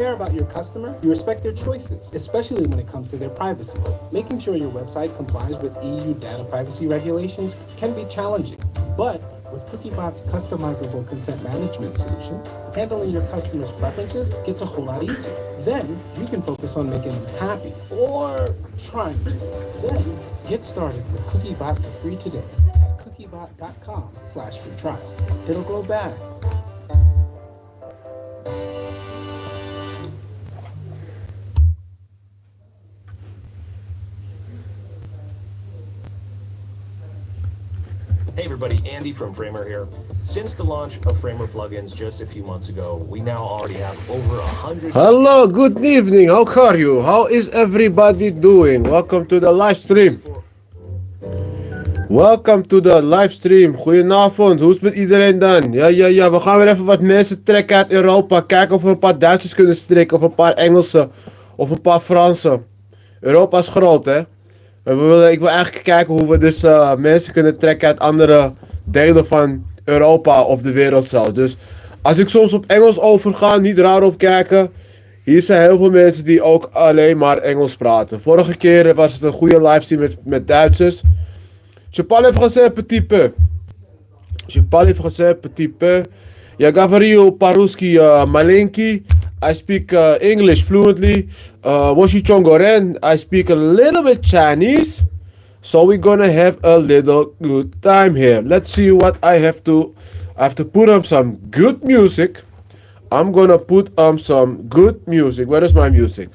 care about your customer, you respect their choices, especially when it comes to their privacy. Making sure your website complies with EU data privacy regulations can be challenging, but with Cookiebot's customizable consent management solution, handling your customers' preferences gets a whole lot easier. Then you can focus on making them happy or trying to. Then get started with Cookiebot for free today at cookiebot.com/free trial. It'll grow bad. Hey everybody, Andy from Framer here. Since the launch of Framer plugins just a few months ago, we now already have over 100... Hello, good evening. How are you? How is everybody doing? Welcome to the live stream. Welcome to the live stream. Goedenavond, hoe is het met iedereen dan? Ja, we gaan weer even wat mensen trekken uit Europa. Kijken of we een paar Duitsers kunnen strikken, of een paar Engelsen, of een paar Fransen. Europa is groot, hè? Ik wil eigenlijk kijken hoe we dus mensen kunnen trekken uit andere delen van Europa of de wereld zelfs. Dus als ik soms op Engels overga, niet raar opkijken. Hier zijn heel veel mensen die ook alleen maar Engels praten. Vorige keer was het een goede livestream met Duitsers. Je parle français petit peu. Je parle français petit peu. Я говорю по-русски маленький. I speak English fluently. Washington I speak a little bit Chinese. So we're gonna have a little good time here. Let's see what I have to put on some good music. I'm gonna put on some good music. Where is my music?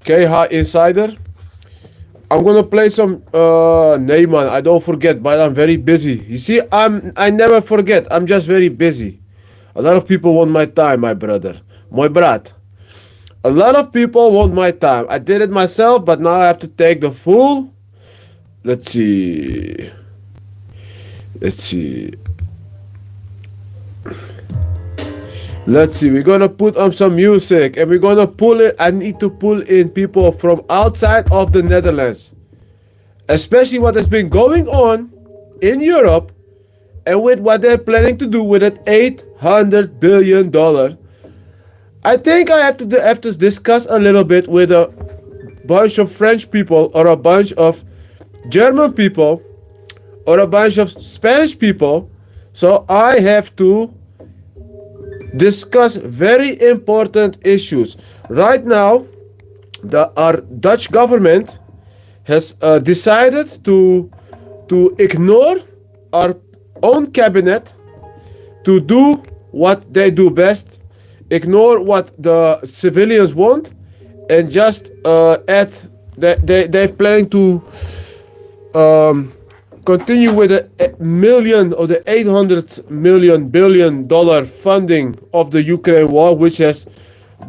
Okay, hi Insider. I'm gonna play some nee man, I don't forget, but I'm very busy. You see, I never forget. I'm just very busy. A lot of people want my time, my brother. Mooi brat. A lot of people want my time. I did it myself, but now I have to take the full. Let's see. We're gonna put on some music and we're gonna pull it. I need to pull in people from outside of the Netherlands. Especially what has been going on in Europe and with what they're planning to do with that $800 billion. I think I have to discuss a little bit with a bunch of French people or a bunch of German people or a bunch of Spanish people. So I have to discuss very important issues. Right now, our Dutch government has decided to ignore our own cabinet, to do what they do best, ignore what the civilians want, and just they're planning to continue with the $800 billion funding of the Ukraine war, which has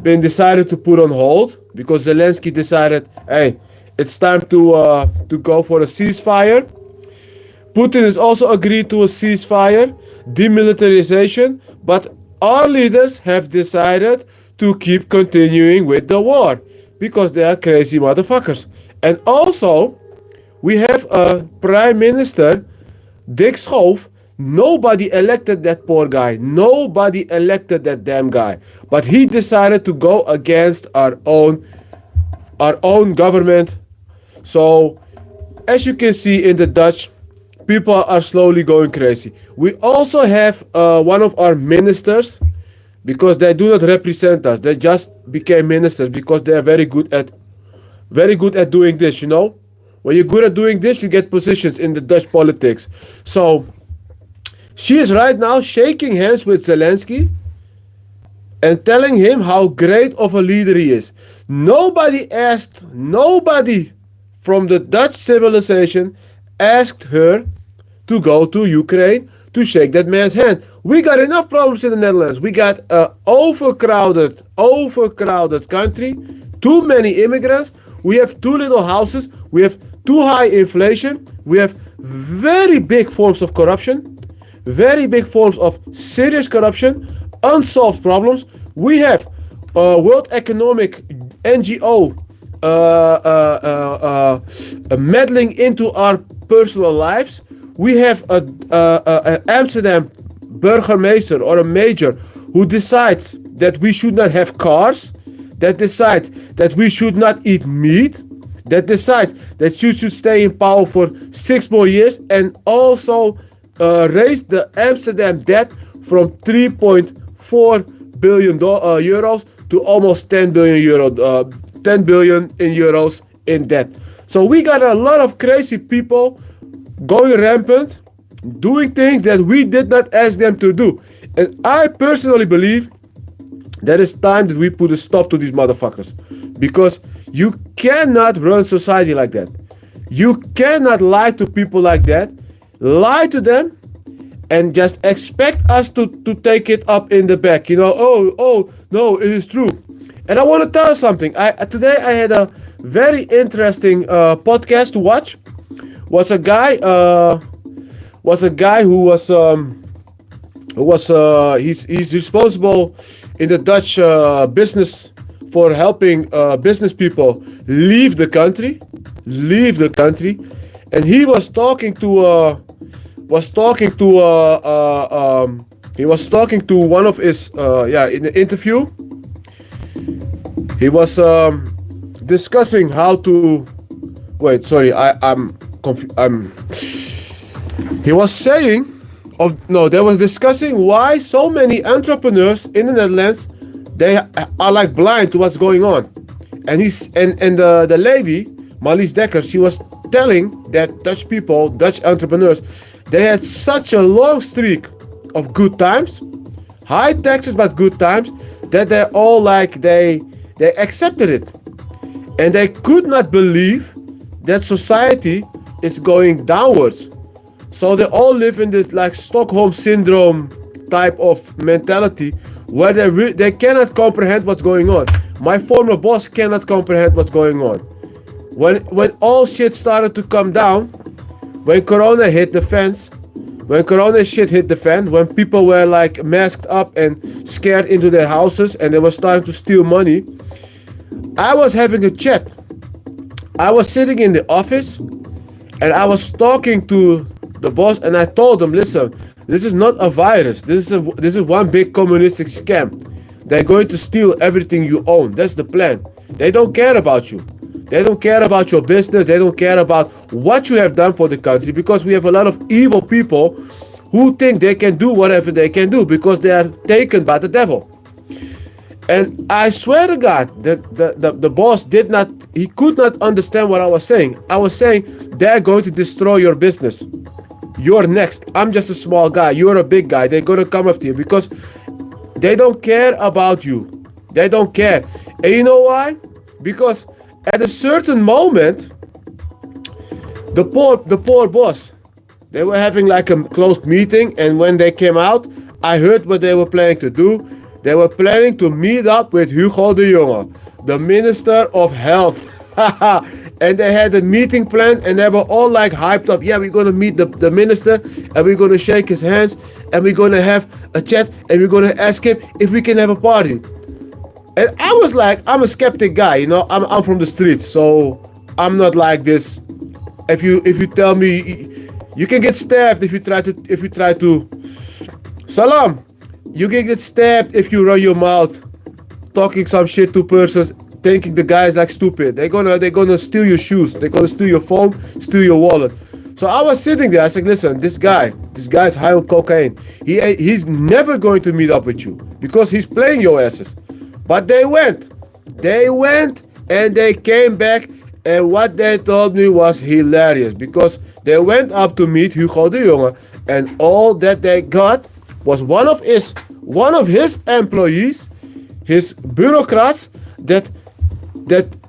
been decided to put on hold because Zelensky decided, hey, it's time to go for a ceasefire. Putin has also agreed to a ceasefire, demilitarization, but our leaders have decided to keep continuing with the war because they are crazy motherfuckers. And also, we have a prime minister, Dick Schoof. Nobody elected that poor guy. Nobody elected that damn guy. But he decided to go against our own government. So, as you can see in the Dutch, people are slowly going crazy. We also have one of our ministers, because they do not represent us. They just became ministers because they are very good at doing this, you know? When you're good at doing this, you get positions in the Dutch politics. So she is right now shaking hands with Zelensky and telling him how great of a leader he is. Nobody from the Dutch civilization asked her to go to Ukraine to shake that man's hand. We got enough problems in the Netherlands. We got an overcrowded country, too many immigrants. We have too little houses. We have too high inflation. We have very big forms of corruption, very big forms of serious corruption, unsolved problems. We have World Economic NGO meddling into our personal lives. We have a Amsterdam burgemeester or a mayor who decides that we should not have cars that decides that we should not eat meat, that decides that you should stay in power for 6 more years, and also raise the Amsterdam debt from 3.4 billion euros to almost 10 billion euro, 10 billion in euros in debt. So we got a lot of crazy people going rampant, doing things that we did not ask them to do. And I personally believe that it's time that we put a stop to these motherfuckers. Because you cannot run society like that. You cannot lie to people like that. Lie to them and just expect us to take it up in the back. You know, oh, no, it is true. And I want to tell you something. Today I had a very interesting podcast to watch. Was a guy who was he's responsible in the Dutch business for helping business people leave the country, and he was talking to one of his in the interview. He was discussing how to wait. Sorry, he was saying they was discussing why so many entrepreneurs in the Netherlands, they are like blind to what's going on. And the lady, Marlies Dekker, she was telling that Dutch entrepreneurs, they had such a long streak of good times, high taxes but good times, that they all they accepted it. And they could not believe that society is going downwards. So they all live in this like Stockholm syndrome type of mentality where they cannot comprehend what's going on. My former boss cannot comprehend what's going on. When all shit started to come down, when Corona hit the fans, when Corona shit hit the fan, when people were like masked up and scared into their houses and they were starting to steal money, I was having a chat. I was sitting in the office and I was talking to the boss, and I told him, listen, this is not a virus. This is one big communistic scam. They're going to steal everything you own. That's the plan. They don't care about you. They don't care about your business. They don't care about what you have done for the country, because we have a lot of evil people who think they can do whatever they can do because they are taken by the devil. And I swear to God that the boss he could not understand what I was saying. I was saying, they're going to destroy your business. You're next. I'm just a small guy. You're a big guy. They're going to come after you because they don't care about you. They don't care. And you know why? Because at a certain moment, the poor boss, they were having like a closed meeting, and when they came out, I heard what they were planning to do. They were planning to meet up with Hugo de Jonge, the Minister of Health. And they had a meeting planned, and they were all like hyped up. Yeah, we're gonna meet the minister, and we're gonna shake his hands, and we're gonna have a chat, and we're gonna ask him if we can have a party. And I was like, I'm a skeptic guy, you know. I'm from the streets, so I'm not like this. If you tell me you can get stabbed if you try to Salam, you can get stabbed if you run your mouth talking some shit to persons, thinking the guy is like stupid. They're gonna steal your shoes. They're gonna steal your phone, steal your wallet. So I was sitting there. I said, listen, this guy's high on cocaine. He's never going to meet up with you because he's playing your asses. But they went, and they came back, and what they told me was hilarious, because they went up to meet Hugo de Jonge, and all that they got was one of his employees, his bureaucrats that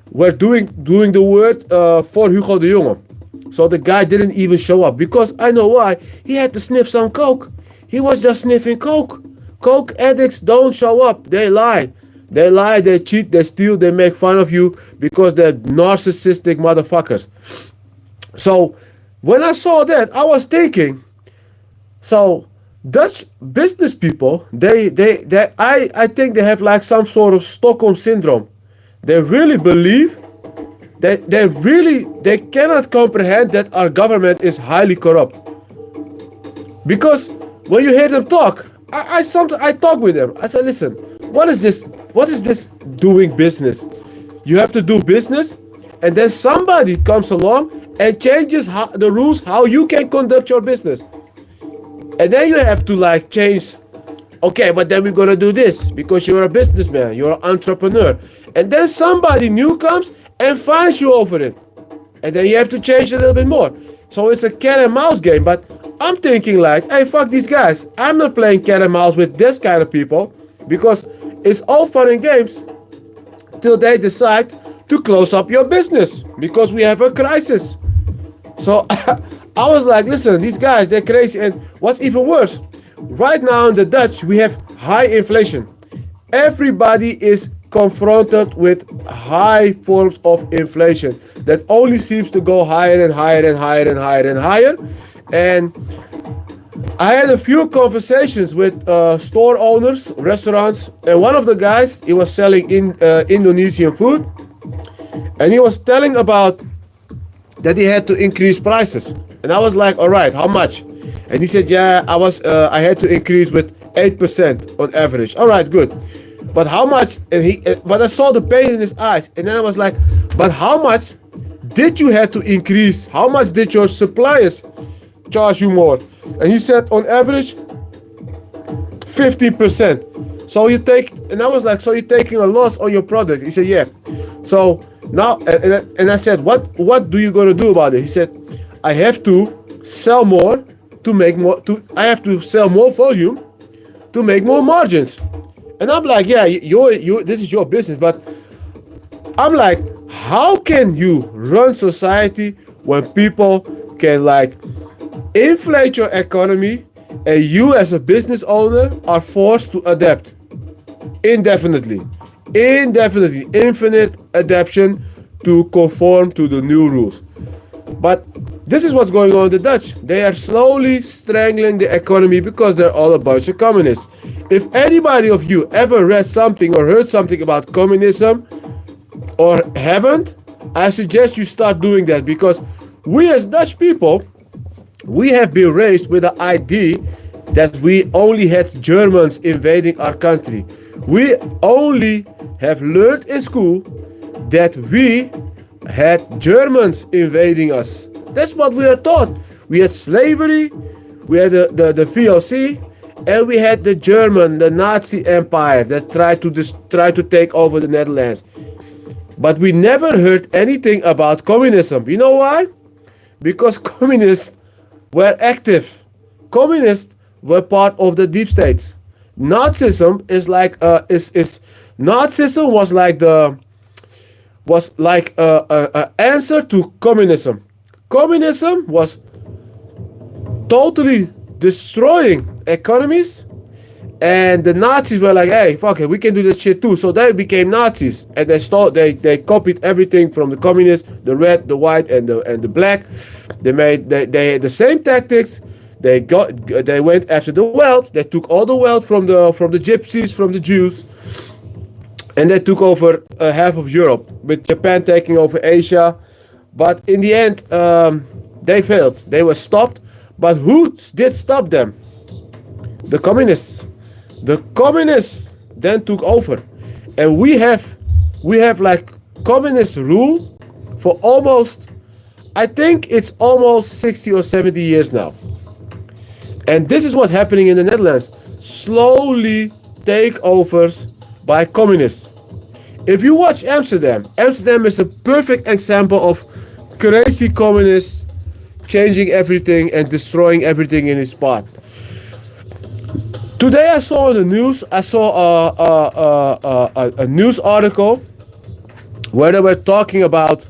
were doing the work for Hugo de Jonge. So the guy didn't even show up, because I know why. He had to sniff some coke. He was just sniffing coke. Coke addicts don't show up. They lie. They cheat, they steal, they make fun of you because they're narcissistic motherfuckers. So when I saw that, I was thinking, so Dutch business people, I think they have like some sort of Stockholm syndrome. They really believe that they cannot comprehend that our government is highly corrupt. Because when you hear them talk, I talk with them. I said, listen, what is this? What is this doing business? You have to do business, and then somebody comes along and changes the rules how you can conduct your business. And then you have to like change. Okay, but then we're gonna do this because you're a businessman, you're an entrepreneur. And then somebody new comes and fines you over it. And then you have to change a little bit more. So it's a cat and mouse game. But I'm thinking like, hey, fuck these guys. I'm not playing cat and mouse with this kind of people because it's all fun and games till they decide to close up your business because we have a crisis. So I was like, listen, these guys, they're crazy. And what's even worse, right now in the Dutch, we have high inflation. Everybody is confronted with high forms of inflation that only seems to go higher and higher and higher and higher and higher. And I had a few conversations with store owners, restaurants, and one of the guys, he was selling Indonesian food, and he was telling about that he had to increase prices. And I was like, all right, how much? And he said, yeah, I had to increase with 8% on average. All right, good. But how much? But I saw the pain in his eyes. And then I was like, but how much did you have to increase? How much did your suppliers charge you more? And he said, on average, 50%. So and I was like, so you're taking a loss on your product? He said, yeah. So now, and I said, what do you gonna do about it? He said, I have to sell more to make more. I have to sell more volume to make more margins. And I'm like, yeah, this is your business, but I'm like, how can you run society when people can like inflate your economy and you as a business owner are forced to adapt indefinitely, infinite adaptation to conform to the new rules. But this is what's going on in the Dutch. They are slowly strangling the economy because they're all a bunch of communists. If anybody of you ever read something or heard something about communism or haven't, I suggest you start doing that, because we as Dutch people, we have been raised with the idea that we only had Germans invading our country. We only have learned in school that we had Germans invading us. That's what we are taught. We had slavery, we had the VOC, and we had the Nazi empire that tried to take over the Netherlands. But we never heard anything about communism. You know why? Because communists were active. Communists were part of the deep states. Nazism is like Nazism was like a answer to communism. Communism was totally destroying economies, and the Nazis were like, hey, fuck it, we can do that shit too. So they became Nazis, and they copied everything from the communists, the red, the white, and the black. They had the same tactics. They went after the wealth. They took all the wealth from the gypsies, from the Jews, and they took over half of Europe, with Japan taking over Asia. But in the end, they failed. They were stopped. But who did stop them? The communists. The communists then took over, and we have like communist rule for almost, I think it's almost 60 or 70 years now. And this is what's happening in the Netherlands. Slowly takeovers by communists. If you watch Amsterdam is a perfect example of crazy communists changing everything and destroying everything in its path. Today I saw in the news, a news article where they were talking about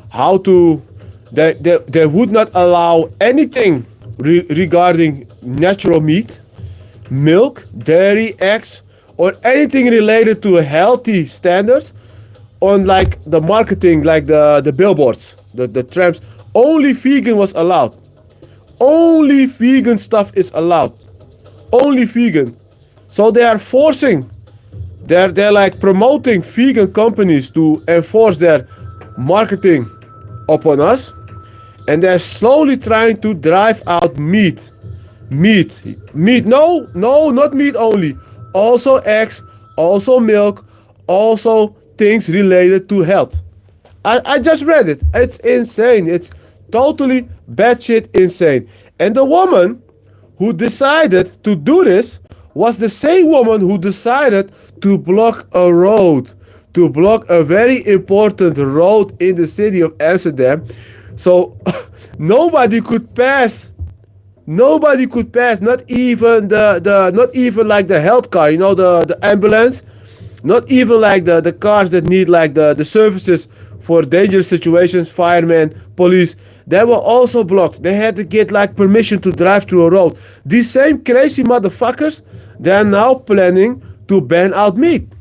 how they would not allow anything regarding natural meat, milk, dairy, eggs, or anything related to healthy standards on like the marketing, like the billboards, the trams. Only vegan was allowed. Only vegan stuff is allowed. Only vegan. So they are forcing, they're like promoting vegan companies to enforce their marketing upon us. And they're slowly trying to drive out meat. No, not meat only. Also eggs, also milk, also things related to health. I just read it. It's insane. It's totally batshit insane. And the woman who decided to do this was the same woman who decided to block a road, to block a very important road in the city of Amsterdam. So nobody could pass. Nobody could pass, not even not even like the health car, you know, the ambulance, not even like the cars that need like the services for dangerous situations, firemen, police. They were also blocked. They had to get like permission to drive through a road. These same crazy motherfuckers, they're now planning to ban out meat.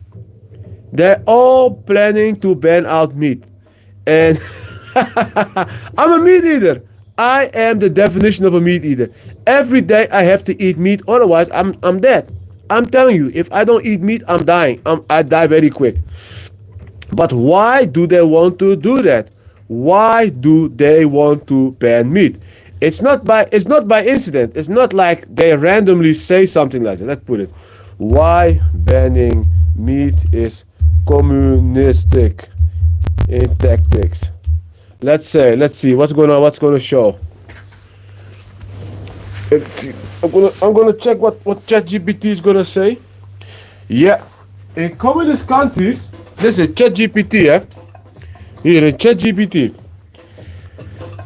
They're all planning to ban out meat. And I'm a meat eater. I am the definition of a meat eater. Every day I have to eat meat, otherwise I'm dead. I'm telling you, if I don't eat meat, I'm dying. I die very quick. But why do they want to do that? Why do they want to ban meat? It's not by incident. It's not like they randomly say something like that. Let's put it. Why banning meat is communistic in tactics. Let's see what's gonna show. I'm gonna check what ChatGPT is gonna say. Yeah, in communist countries, this is ChatGPT, eh? Here in ChatGPT,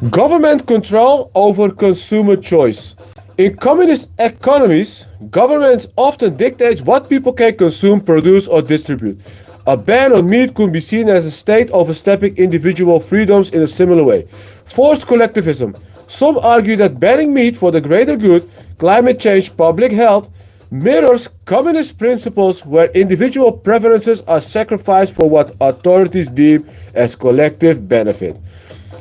government control over consumer choice. In communist economies, governments often dictate what people can consume, produce, or distribute. A ban on meat could be seen as a state overstepping individual freedoms in a similar way. Forced collectivism. Some argue that banning meat for the greater good, climate change, public health, mirrors communist principles where individual preferences are sacrificed for what authorities deem as collective benefit.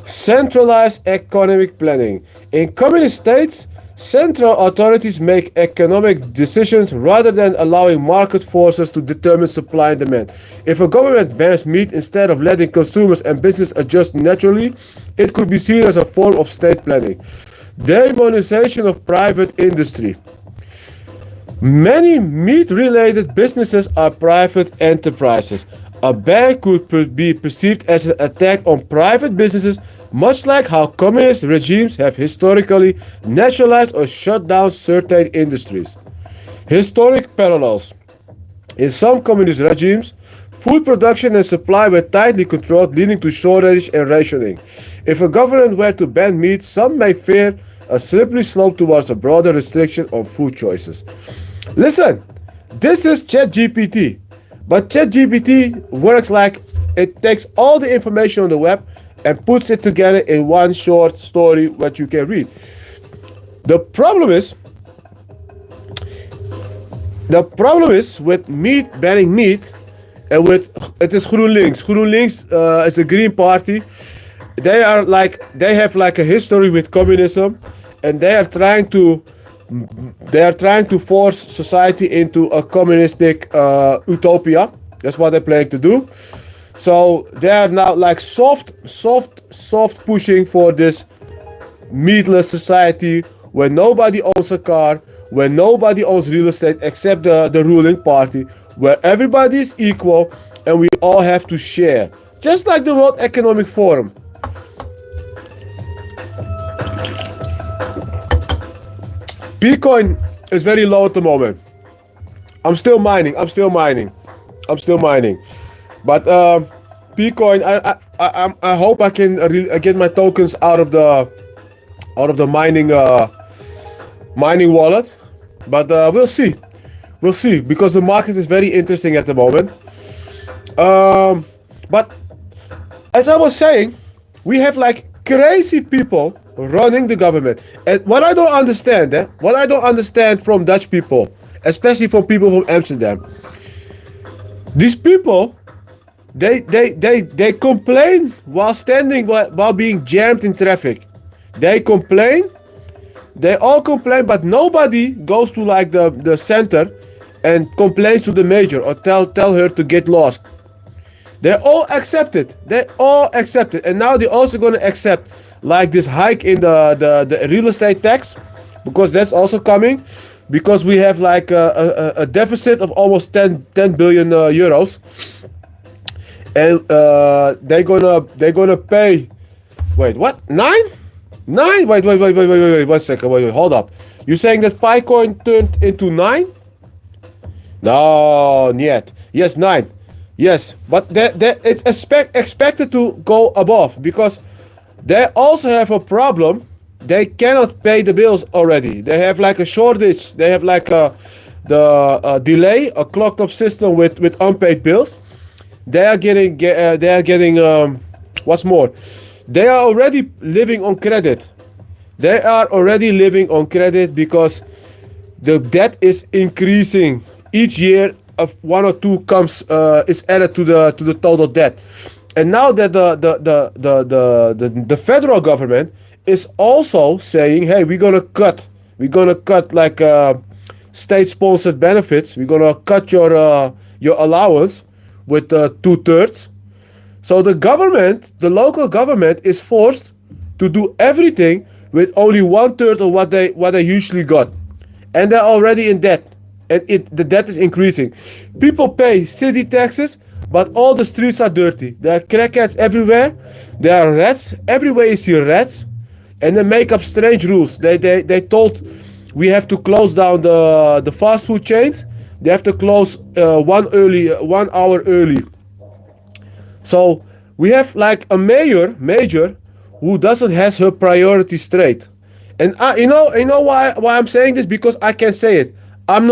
Centralized economic planning. In communist states, central authorities make economic decisions rather than allowing market forces to determine supply and demand. If a government bans meat instead of letting consumers and business adjust naturally, it could be seen as a form of state planning. Demonization of private industry. Many meat-related businesses are private enterprises. A ban could be perceived as an attack on private businesses, much like how communist regimes have historically nationalized or shut down certain industries. Historic parallels. In some communist regimes, food production and supply were tightly controlled, leading to shortage and rationing. If a government were to ban meat, some may fear a slippery slope towards a broader restriction on food choices. Listen, this is ChatGPT, but ChatGPT works like it takes all the information on the web and puts it together in one short story what you can read. The problem is with meat, banning meat, and with it is GroenLinks. GroenLinks is a green party. They have like a history with communism, and they are trying to force society into a communistic utopia. That's what they're planning to do. So they are now like soft pushing for this meatless society where nobody owns a car, where nobody owns real estate except the ruling party, where everybody is equal and we all have to share. Just like the World Economic Forum. Bitcoin is very low at the moment. I'm still mining. But Bitcoin, I hope I can get my tokens out of the mining wallet. But we'll see because the market is very interesting at the moment. But as I was saying, we have like crazy people running the government, and what I don't understand from Dutch people, especially from people from Amsterdam, these people, they complain while being jammed in traffic. They all complain, but nobody goes to like the center and complains to the mayor or tell her to get lost. They all accept it. And now they're also going to accept like this hike in the real estate tax, because that's also coming. because we have like a deficit of almost 10 billion euros, and they're gonna pay. Wait, what? 9? Wait, 1 second. Wait, hold up. You're saying that Picoin turned into 9? No, yet. Yes, 9. Yes, but it's expected to go above because they also have a problem. They cannot pay the bills already. They have like a shortage. They have like delay, a clocked up system with unpaid bills. They are getting what's more, they are already living on credit. They are already living on credit because the debt is increasing each year. Of 1 or 2 comes is added to the total debt, and now that the federal government is also saying, hey, we're gonna cut like state-sponsored benefits. We're gonna cut your allowance with 2/3. So the local government is forced to do everything with only 1/3 of what they usually got, and they're already in debt, and the debt is increasing. People pay city taxes, but all the streets are dirty. There are crackheads everywhere. There are rats everywhere. You see rats, and they make up strange rules. They told we have to close down the fast food chains. They have to close 1 hour early. So we have like a major who doesn't has her priorities straight. And you know why I'm saying this? Because I can say it. I'm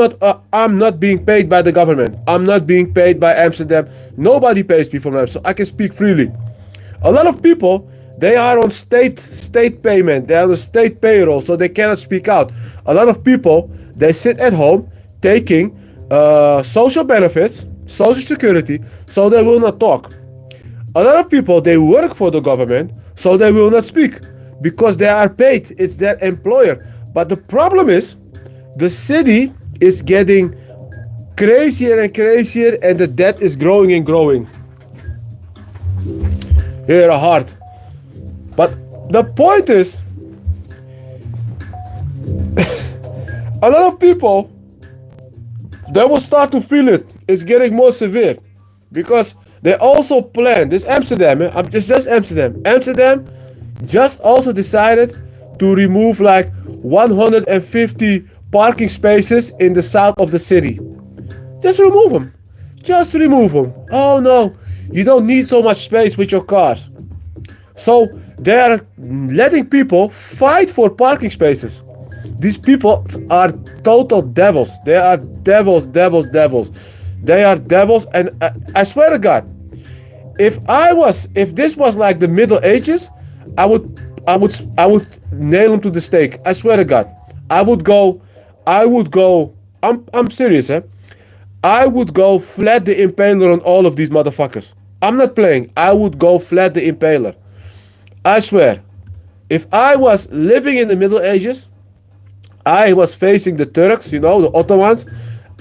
not being paid by the government. I'm not being paid by Amsterdam. Nobody pays me for that, so I can speak freely. A lot of people, they are on state payment. They are on state payroll, so they cannot speak out. A lot of people, they sit at home taking social benefits, social security, so they will not talk. A lot of people, they work for the government, so they will not speak because they are paid. It's their employer. But the problem is, the city is getting crazier and crazier, and the debt is growing and growing. Here, a heart. But the point is, a lot of people, they will start to feel it. It's getting more severe because they also plan. This Amsterdam, it's just Amsterdam. Amsterdam just also decided to remove like 150 parking spaces in the south of the city. Just remove them. Just remove them. Oh no, you don't need so much space with your cars. So they are letting people fight for parking spaces. These people are total devils. They are devils. They are devils, and I swear to God, if this was like the Middle Ages, I would nail him to the stake. I swear to God, I would go. I'm serious, eh? I would go flat the impaler on all of these motherfuckers. I'm not playing. I would go flat the impaler. I swear. If I was living in the Middle Ages, I was facing the Turks, the Ottomans,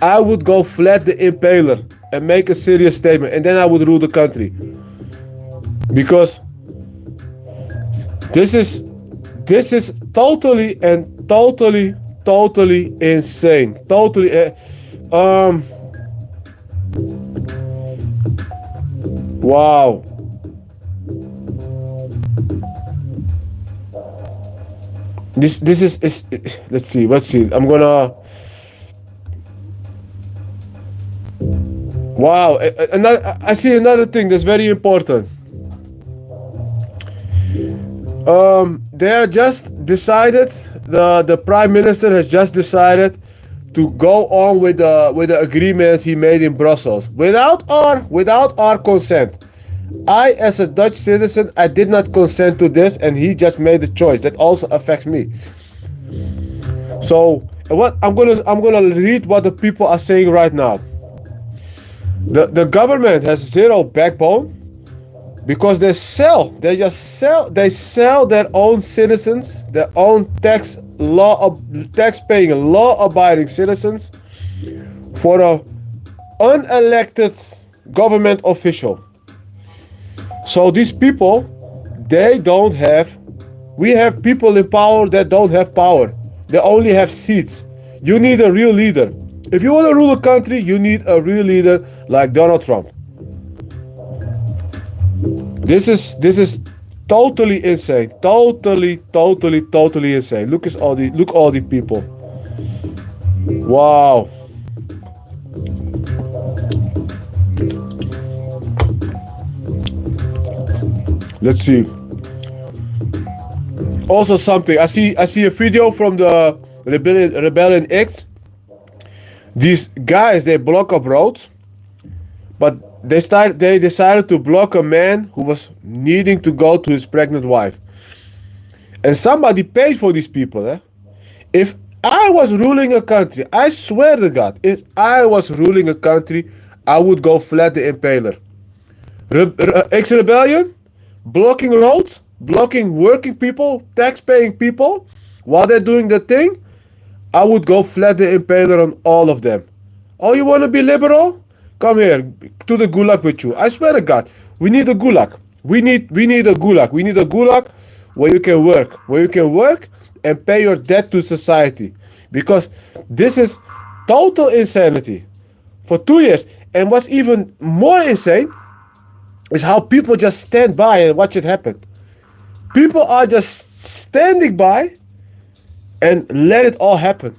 I would go flat the impaler and make a serious statement, and then I would rule the country. Because this is totally insane. Wow. This is let's see. I'm gonna. Wow. I see another thing that's very important. They are just decided. The prime minister has just decided to go on with the agreements he made in Brussels without our consent. I, as a Dutch citizen, I did not consent to this, and he just made the choice. That also affects me. So what I'm gonna read what the people are saying right now. The government has zero backbone because they sell their own citizens, their own tax-paying, law-abiding citizens for a unelected government official. So these people, we have people in power that don't have power. They only have seats. You need a real leader. If you want to rule a country, you need a real leader like Donald Trump. This is totally insane. Totally insane. Look all the people. Wow. Let's see. Also something. I see a video from the Rebellion X. These guys, they block up roads, but they decided to block a man who was needing to go to his pregnant wife. And somebody paid for these people. If I was ruling a country, I swear to God, if I was ruling a country, I would go flat the impaler. Ex-rebellion, blocking roads, blocking working people, tax-paying people, while they're doing the thing, I would go flat the impaler on all of them. Oh, you want to be liberal? Come here, to the gulag with you. I swear to God, we need a gulag. We need a gulag. We need a gulag where you can work and pay your debt to society. Because this is total insanity. For 2 years. And what's even more insane is how people just stand by and watch it happen. People are just standing by and let it all happen.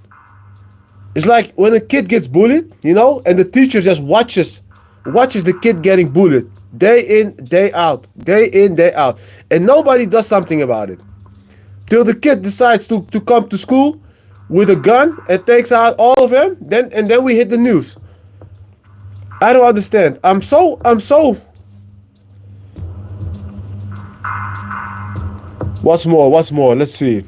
It's like when a kid gets bullied, and the teacher just watches the kid getting bullied day in, day out, and nobody does something about it. Till the kid decides to come to school with a gun and takes out all of them, then we hit the news. I don't understand. I'm so What's more? Let's see.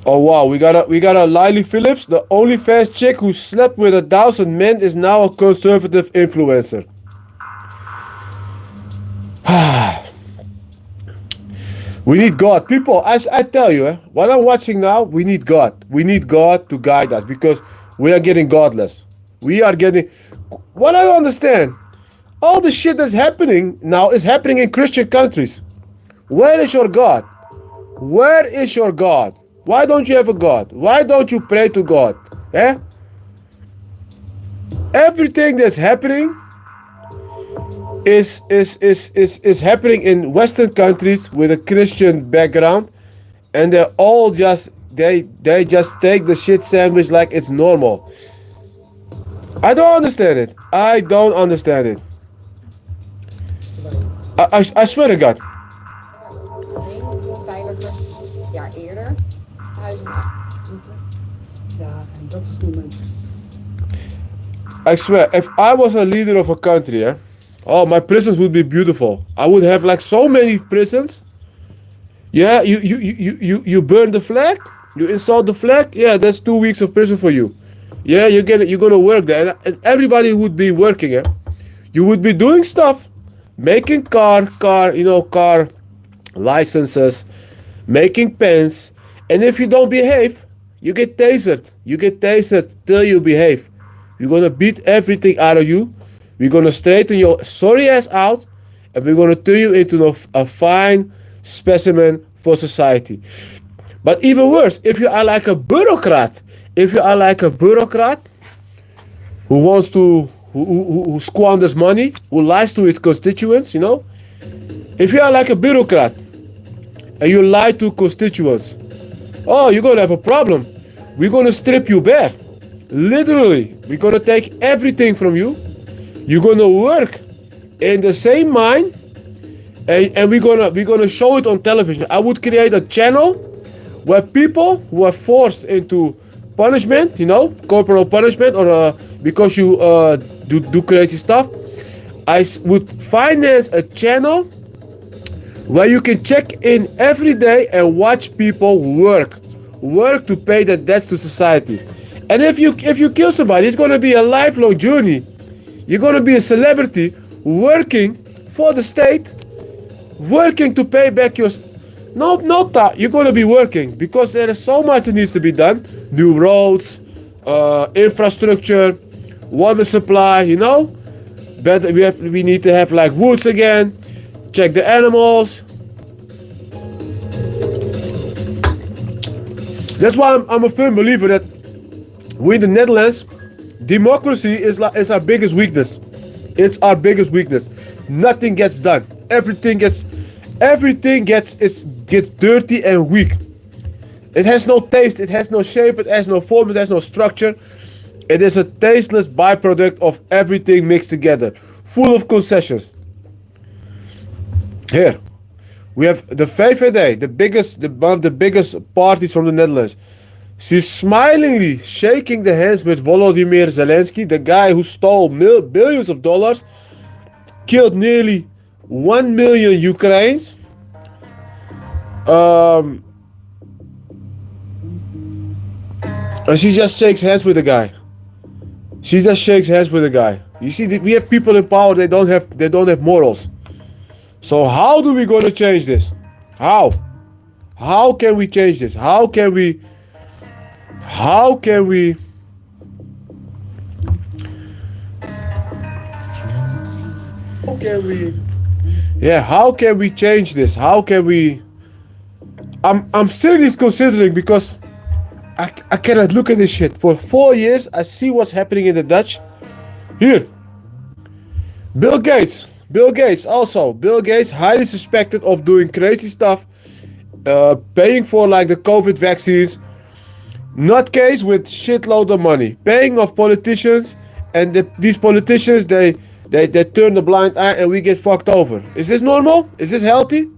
Oh wow, we got a Lily Phillips, the OnlyFans chick who slept with 1,000 men is now a conservative influencer. We need God. People, I tell you, what I'm watching now, we need God. We need God to guide us because we are getting godless. What I don't understand, all the shit that's happening now is happening in Christian countries. Where is your God? Where is your God? Why don't you have a God? Why don't you pray to God? Everything that's happening is happening in Western countries with a Christian background, and they're all just they just take the shit sandwich like it's normal. I don't understand it. I don't understand it. I swear to God. Jaar eerder. Ja, en dat is nu mijn... I swear, if I was a leader of a country, oh, my prisons would be beautiful. I would have like so many prisons. Yeah, you burn the flag, you insult the flag. Yeah, that's 2 weeks of prison for you. Yeah, you get it. You're gonna work there, and everybody would be working. You would be doing stuff, making car licenses, making pens, and if you don't behave, you get tasered. You get tasered till you behave. We're gonna beat everything out of you. We're gonna straighten your sorry ass out, and we're gonna turn you into a fine specimen for society. But even worse, if you are like a bureaucrat, who wants to, who squanders money, who lies to his constituents, if you are like a bureaucrat and you lie to constituents, oh, you're gonna have a problem. We're gonna strip you bare. Literally, we're gonna take everything from you. You're gonna work in the same mine, and we're gonna show it on television. I would create a channel where people who are forced into punishment, corporal punishment, or because you do crazy stuff, I would finance a channel where you can check in every day and watch people work to pay their debts to society. And if you kill somebody, it's gonna be a lifelong journey. You're gonna be a celebrity working for the state, working to pay back your. You're gonna be working because there is so much that needs to be done. New roads, infrastructure, water supply. But we need to have like woods again. check the animals. That's why I'm a firm believer that we in the Netherlands, democracy is our biggest weakness. It's our biggest weakness. Nothing gets done. Everything gets dirty and weak. It has no taste, it has no shape, it has no form, it has no structure. It is a tasteless byproduct of everything mixed together, full of concessions. Here, we have the VVD, one of the biggest parties from the Netherlands. She's smilingly shaking the hands with Volodymyr Zelensky, the guy who stole billions of dollars, killed nearly 1 million Ukrainians. And she just shakes hands with the guy. She just shakes hands with the guy. You see, we have people in power. They don't have morals. So how do we going to change this? How? How can we change this? How can we? Yeah, how can we change this? How can we? I'm seriously considering, because I cannot look at this shit. For 4 years, I see what's happening in the Dutch. Here. Bill Gates, highly suspected of doing crazy stuff, paying for like the COVID vaccines, nutcase with shitload of money, paying off politicians, and these politicians, they turn the blind eye and we get fucked over. Is this normal? Is this healthy?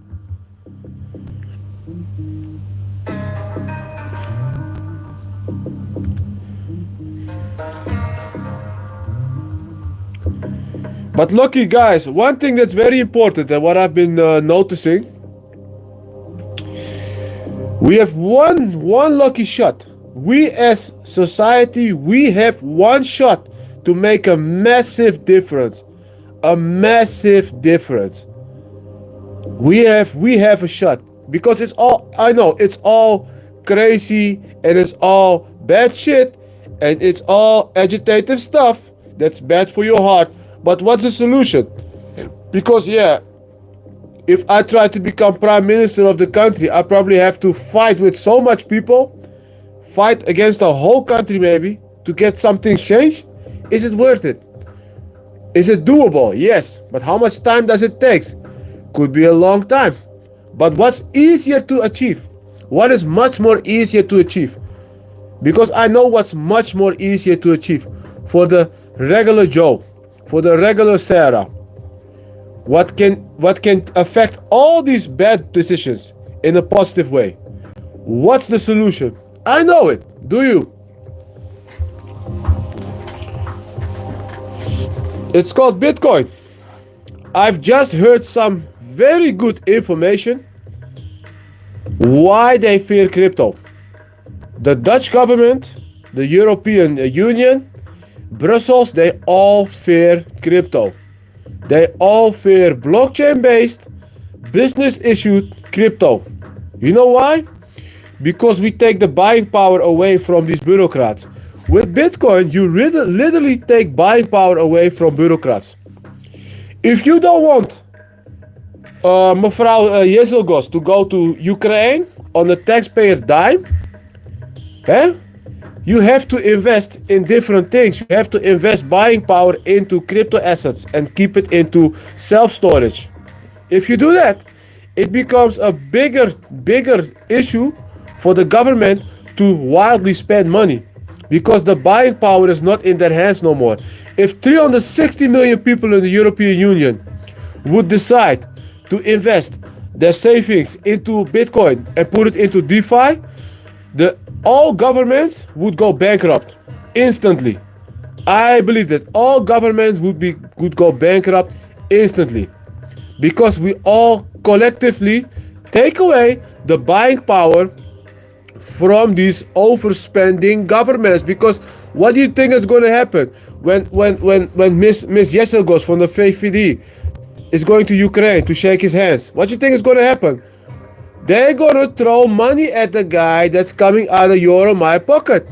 But lucky guys, one thing that's very important and what I've been noticing, we have one lucky shot. We as society, we have one shot to make a massive difference. A massive difference. We have a shot, because it's all, I know it's all crazy and it's all bad shit and it's all agitative stuff that's bad for your heart. But what's the solution? Because yeah, if I try to become prime minister of the country, I probably have to fight with so much people, fight against the whole country maybe, to get something changed. Is it worth it? Is it doable? Yes. But how much time does it take? Could be a long time. But what's easier to achieve? What is much more easier to achieve? Because I know what's much more easier to achieve for the regular Joe, for the regular Sarah. What can affect all these bad decisions in a positive way? What's the solution? I know it. Do you? It's called Bitcoin. I've just heard some very good information why they fear crypto. The Dutch government, the European Union, Brussels, they all fear crypto. They all fear blockchain-based, business-issued crypto. You know why? Because we take the buying power away from these bureaucrats. With Bitcoin, you literally take buying power away from bureaucrats. If you don't want mevrouw Jezelgos to go to Ukraine on a taxpayer dime, you have to invest in different things. You have to invest buying power into crypto assets and keep it into self-storage. If you do that, it becomes a bigger issue for the government to wildly spend money, because the buying power is not in their hands no more. If 360 million people in the European Union would decide to invest their savings into Bitcoin and put it into DeFi, all governments would go bankrupt instantly. I believe that all governments would go bankrupt instantly, because we all collectively take away the buying power from these overspending governments. Because what do you think is going to happen when Miss Jesselgos from the VVD is going to Ukraine to shake his hands? What do you think is going to happen? They're gonna throw money at the guy that's coming out of your or my pocket.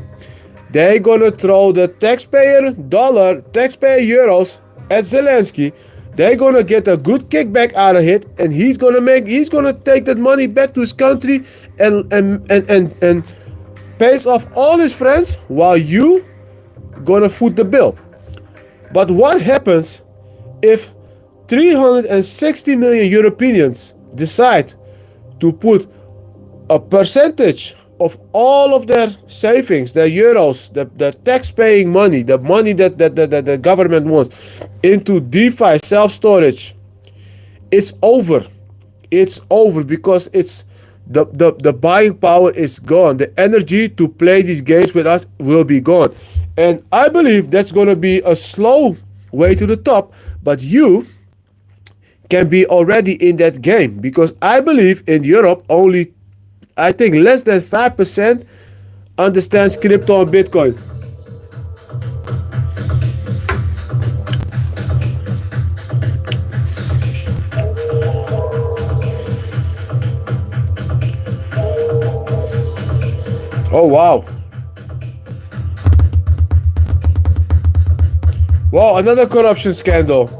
They're gonna throw the taxpayer euros at Zelensky. they're gonna get a good kickback out of it, and he's gonna take that money back to his country and pays off all his friends while you gonna foot the bill. But what happens if 360 million Europeans decide to put a percentage of all of their savings, their euros, the tax-paying money, the money that the government wants, into DeFi self-storage? It's over. It's over because it's the buying power is gone. The energy to play these games with us will be gone. And I believe that's going to be a slow way to the top, but you can be already in that game, because I believe in Europe only, I think, less than 5% understands crypto and Bitcoin. Oh wow. Wow, another corruption scandal.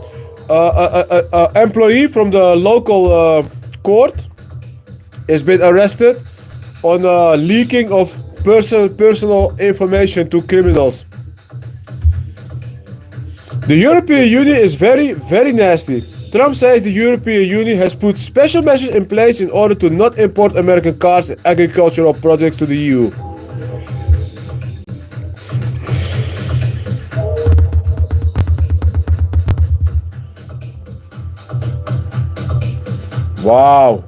Employee from the local court has been arrested on leaking of personal information to criminals. The European Union is very, very nasty. Trump says the European Union has put special measures in place in order to not import American cars and agricultural products to the EU. Wow.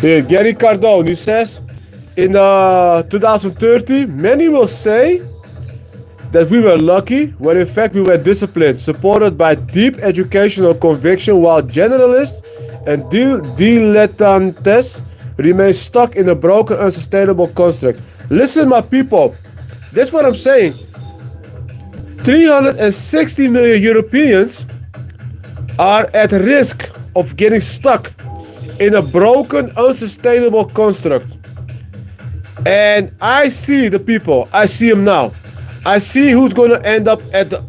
Here, Gary Cardone, he says, in 2030, many will say that we were lucky, when in fact we were disciplined, supported by deep educational conviction, while generalists and dilettantes remain stuck in a broken, unsustainable construct. Listen, my people, that's what I'm saying. 360 million Europeans are at risk of getting stuck in a broken, unsustainable construct. And I see the people. I see them now. I see who's going to end up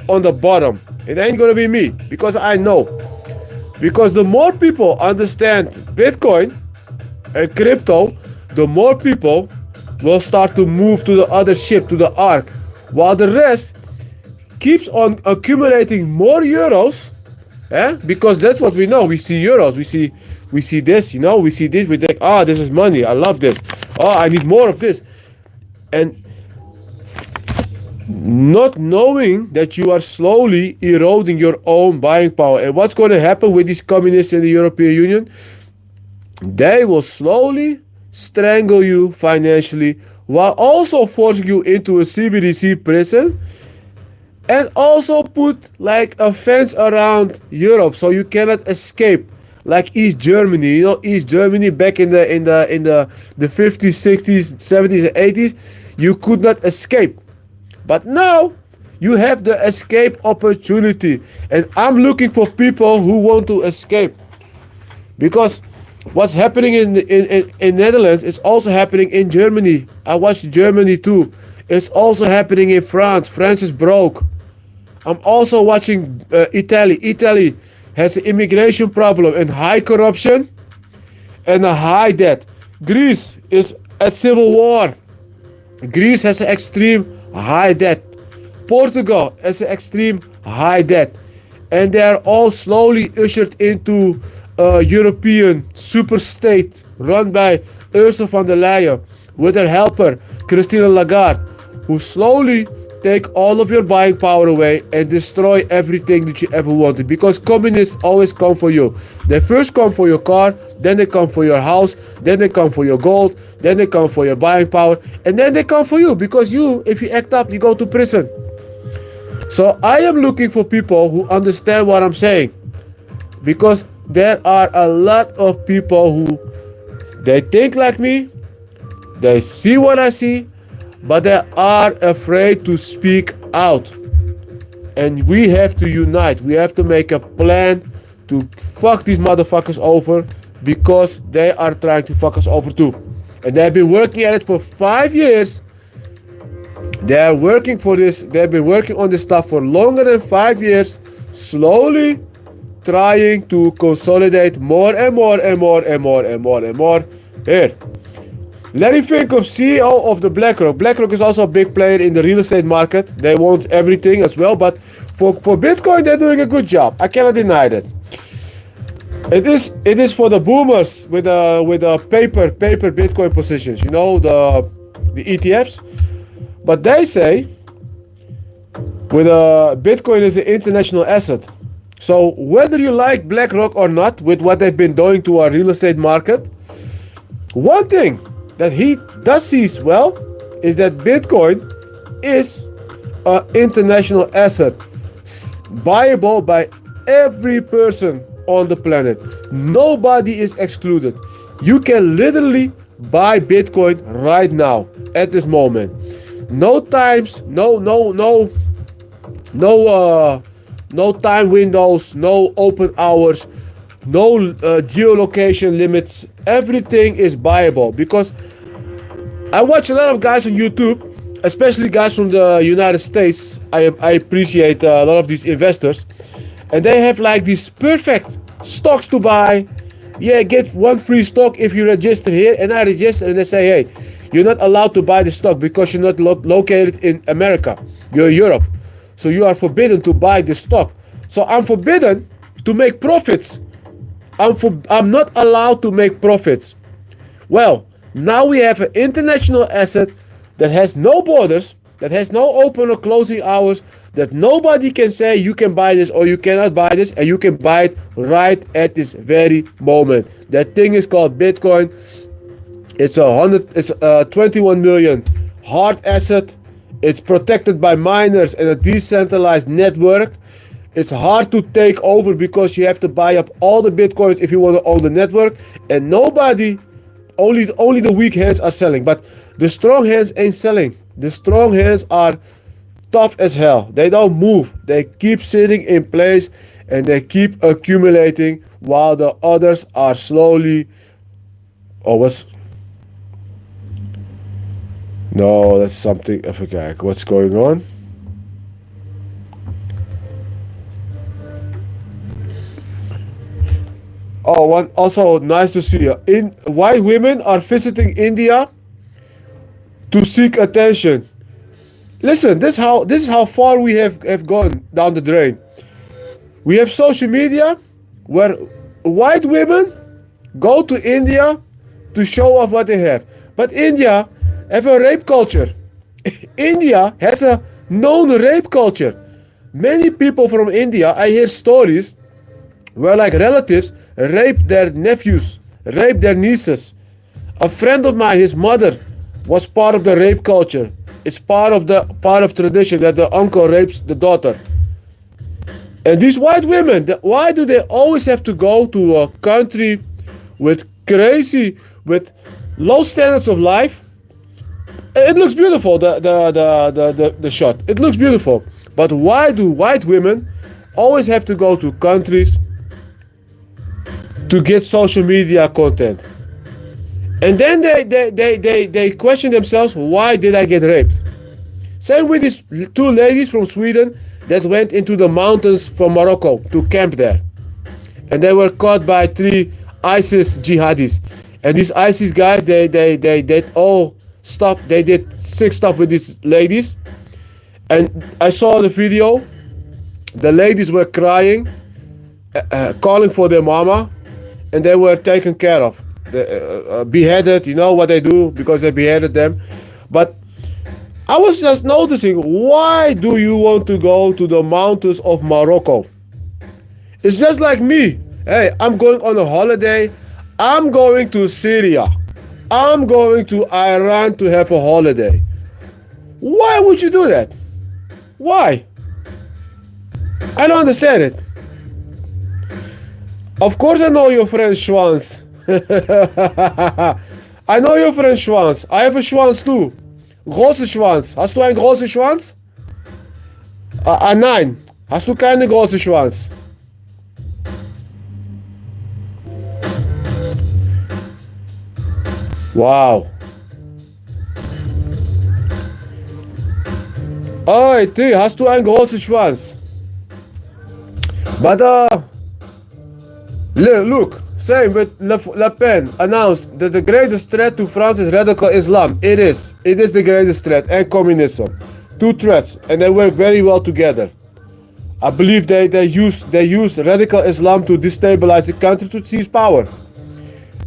on the bottom. It ain't going to be me, because I know. Because the more people understand Bitcoin and crypto, the more people will start to move to the other ship, to the ark, while the rest keeps on accumulating more euros. Because that's what we know. We see euros. We see this, we see this. We think, this is money. I love this. I need more of this. And not knowing that you are slowly eroding your own buying power. And what's going to happen with these communists in the European Union? They will slowly strangle you financially, while also forcing you into a CBDC prison, and also put like a fence around Europe so you cannot escape. Like East Germany, East Germany back in the 50s, 60s, 70s, and 80s, you could not escape. But now you have the escape opportunity, and I'm looking for people who want to escape, because what's happening in Netherlands is also happening in Germany. I watched Germany too. It's also happening in France. France is broke. I'm also watching Italy. Italy has an immigration problem and high corruption and a high debt. Greece is at civil war. Greece has an extreme high debt. Portugal has an extreme high debt. And they are all slowly ushered into a European superstate run by Ursula von der Leyen with her helper Christine Lagarde, who slowly take all of your buying power away and destroy everything that you ever wanted. Because communists always come for you. They first come for your car, then they come for your house, then they come for your gold, then they come for your buying power, and then they come for you, because you, if you act up, you go to prison. So I am looking for people who understand what I'm saying, because there are a lot of people who they think like me, They see what I see, but they are afraid to speak out. And we have to unite. We have to make a plan to fuck these motherfuckers over because they are trying to fuck us over too. And they've been working at it for 5 years. They are working for this. They've been working on this stuff for longer than 5 years, slowly trying to consolidate more and more and more and more and more and more. Here, Larry Fink, of CEO of the BlackRock. BlackRock is also a big player in the real estate market. They want everything as well, but for Bitcoin, they're doing a good job. I cannot deny that. It is for the boomers with the paper Bitcoin positions. You know, the ETFs. But they say with Bitcoin is an international asset. So whether you like BlackRock or not, with what they've been doing to our real estate market, one thing that he does see well is that Bitcoin is an international asset, buyable by every person on the planet. Nobody is excluded. You can literally buy Bitcoin right now at this moment. No times, no time windows, no open hours, no geolocation limits. Everything is buyable because I watch a lot of guys on YouTube, especially guys from the United States. I appreciate a lot of these investors, and they have like these perfect stocks to buy. Yeah, get one free stock if you register here, and I register, and they say, hey, you're not allowed to buy the stock because you're not located in America. You're Europe. So you are forbidden to buy the stock. So I'm forbidden to make profits. I'm not allowed to make profits. Well, now we have an international asset that has no borders, that has no open or closing hours, that nobody can say you can buy this or you cannot buy this, and you can buy it right at this very moment. That thing is called Bitcoin. It's 21 million hard asset. It's protected by miners and a decentralized network. It's hard to take over because you have to buy up all the Bitcoins if you want to own the network. And nobody, only the weak hands are selling. But the strong hands ain't selling. The strong hands are tough as hell. They don't move. They keep sitting in place and they keep accumulating while the others are slowly... No, that's something. I forgot what's going on. Also nice to see. White women are visiting India to seek attention. Listen, this is how far we have gone down the drain. We have social media where white women go to India to show off what they have. But India have a rape culture. India has a known rape culture. Many people from India, I hear stories where like relatives rape their nephews, rape their nieces. A friend of mine, his mother was part of the rape culture. It's part of tradition that the uncle rapes the daughter. And these white women, why do they always have to go to a country with low standards of life? It looks beautiful, the shot. It looks beautiful. But why do white women always have to go to countries to get social media content? And then they question themselves, why did I get raped? Same with these two ladies from Sweden that went into the mountains from Morocco to camp there. And they were caught by 3 ISIS jihadis. And these ISIS guys, they did all stuff. They did sick stuff with these ladies. And I saw the video. The ladies were crying, calling for their mama, and they were taken care of. Beheaded, you know what they do because they beheaded them. But I was just noticing, why do you want to go to the mountains of Morocco? It's just like me. Hey, I'm going on a holiday. I'm going to Syria. I'm going to Iran to have a holiday. Why would you do that? Why? I don't understand it. Of course I know your friend Schwanz. I know you're French Schwanz. I have a Schwanz too. Große Schwanz. Hast du einen großen Schwanz? Nein. Hast du keine große Schwanz? Wow. Oi, T, hast du einen großen Schwanz? But look, same with Le Pen announced that the greatest threat to France is radical Islam. It is the greatest threat, and communism. Two threats, and they work very well together. I believe they use radical Islam to destabilize the country to seize power.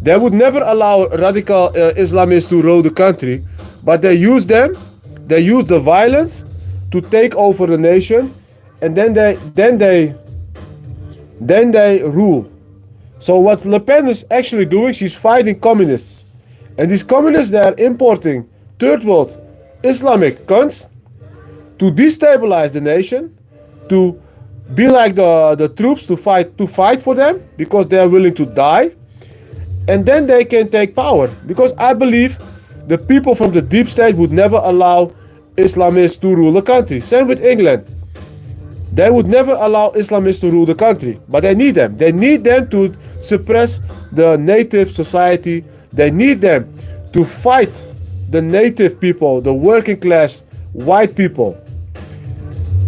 They would never allow radical Islamists to rule the country, but they use them. They use the violence to take over the nation, and then they rule. So what Le Pen is actually doing, she's fighting communists, and these communists, they are importing third world Islamic cunts to destabilize the nation, to be like the troops to fight for them because they are willing to die. And then they can take power. Because I believe the people from the deep state would never allow Islamists to rule the country. Same with England. They would never allow Islamists to rule the country. But they need them. They need them to suppress the native society. They need them to fight the native people, the working class white people.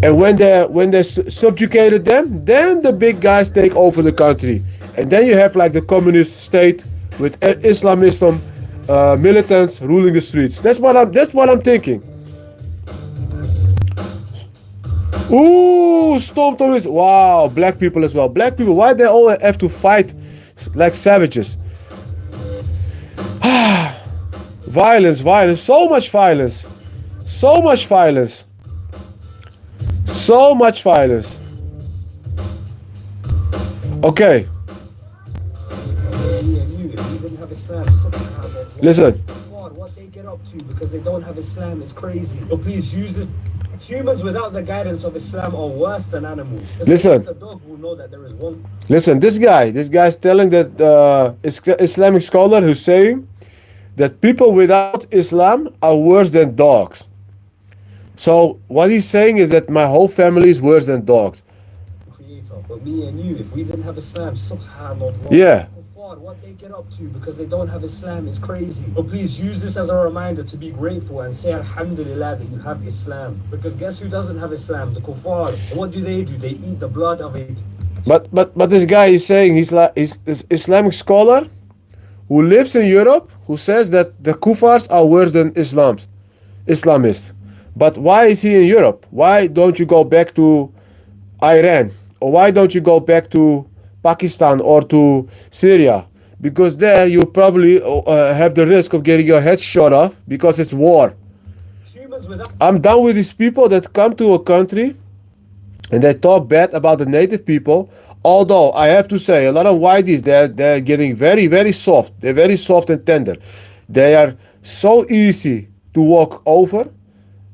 And when they subjugated them, then the big guys take over the country. And then you have like the communist state with Islamism militants ruling the streets. That's what I'm thinking. Ooh, storm terrorists. Wow, black people as well. Black people, why they always have to fight like savages? Violence, so much violence. So much violence. So much violence. Okay. Listen. What they get up to because they don't have Islam is crazy. So please use this. Humans without the guidance of Islam are worse than animals. Listen. The dog will know that there is one. Listen, this guy's telling that Islamic scholar who's saying that people without Islam are worse than dogs. So what he's saying is that my whole family is worse than dogs. Creator, but me and you, if we didn't have Islam, subhanallah. Yeah. What they get up to because they don't have Islam is crazy. So please use this as a reminder to be grateful and say alhamdulillah that you have Islam. Because guess who doesn't have Islam? The kuffar. And what do? They eat the blood of a... But this guy is saying he's Islamic scholar who lives in Europe who says that the kuffars are worse than Islamists. But why is he in Europe? Why don't you go back to Iran? Or why don't you go back to Pakistan or to Syria? Because there you probably have the risk of getting your head shot off because it's war. I'm done with these people that come to a country and they talk bad about the native people. Although I have to say a lot of whiteys, they're getting very, very soft. They're very soft and tender. They are so easy to walk over.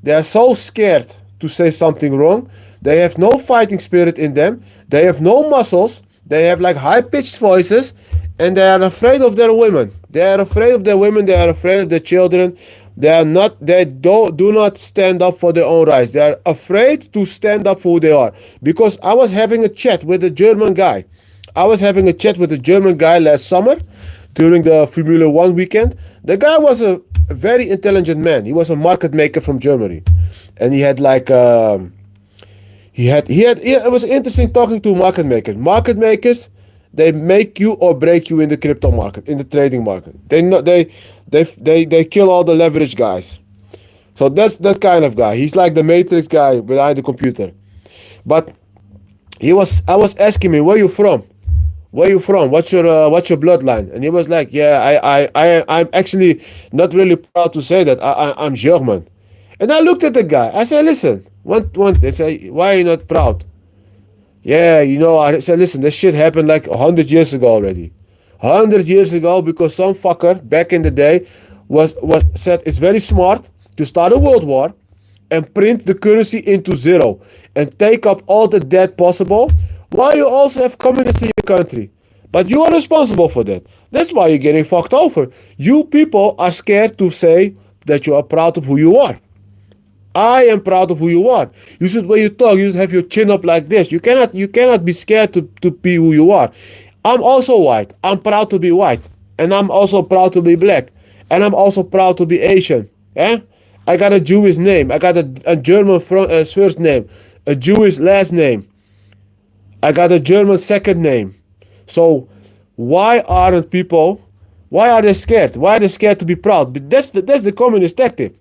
They are so scared to say something wrong. They have no fighting spirit in them. They have no muscles. They have like high-pitched voices, and they are afraid of their women. They are afraid of their women. They are afraid of their children. They do not stand up for their own rights. They are afraid to stand up for who they are. Because I was having a chat with a German guy. Last summer during the Formula 1 weekend. The guy was a very intelligent man. He was a market maker from Germany. And he had like it was interesting talking to market makers. Market makers, they make you or break you in the crypto market, in the trading market. They kill all the leverage guys. So that's that kind of guy. He's like the Matrix guy behind the computer. But I was asking him, where you from? What's your bloodline? And he was like, yeah, I'm actually not really proud to say that. I'm German. And I looked at the guy. I said, listen, they say, why are you not proud? Yeah, I said, listen, this shit happened like 100 years ago already. 100 years ago, because some fucker back in the day was said it's very smart to start a world war and print the currency into zero and take up all the debt possible, while you also have communists in your country. But you are responsible for that. That's why you're getting fucked over. You people are scared to say that you are proud of who you are. I am proud of who you are. You should, when you talk, you should have your chin up like this. You cannot be scared to be who you are. I'm also white. I'm proud to be white. And I'm also proud to be black. And I'm also proud to be Asian. Eh? I got a Jewish name. I got a German first name. A Jewish last name. I got a German second name. So why are they scared? Why are they scared to be proud? But that's the communist tactic.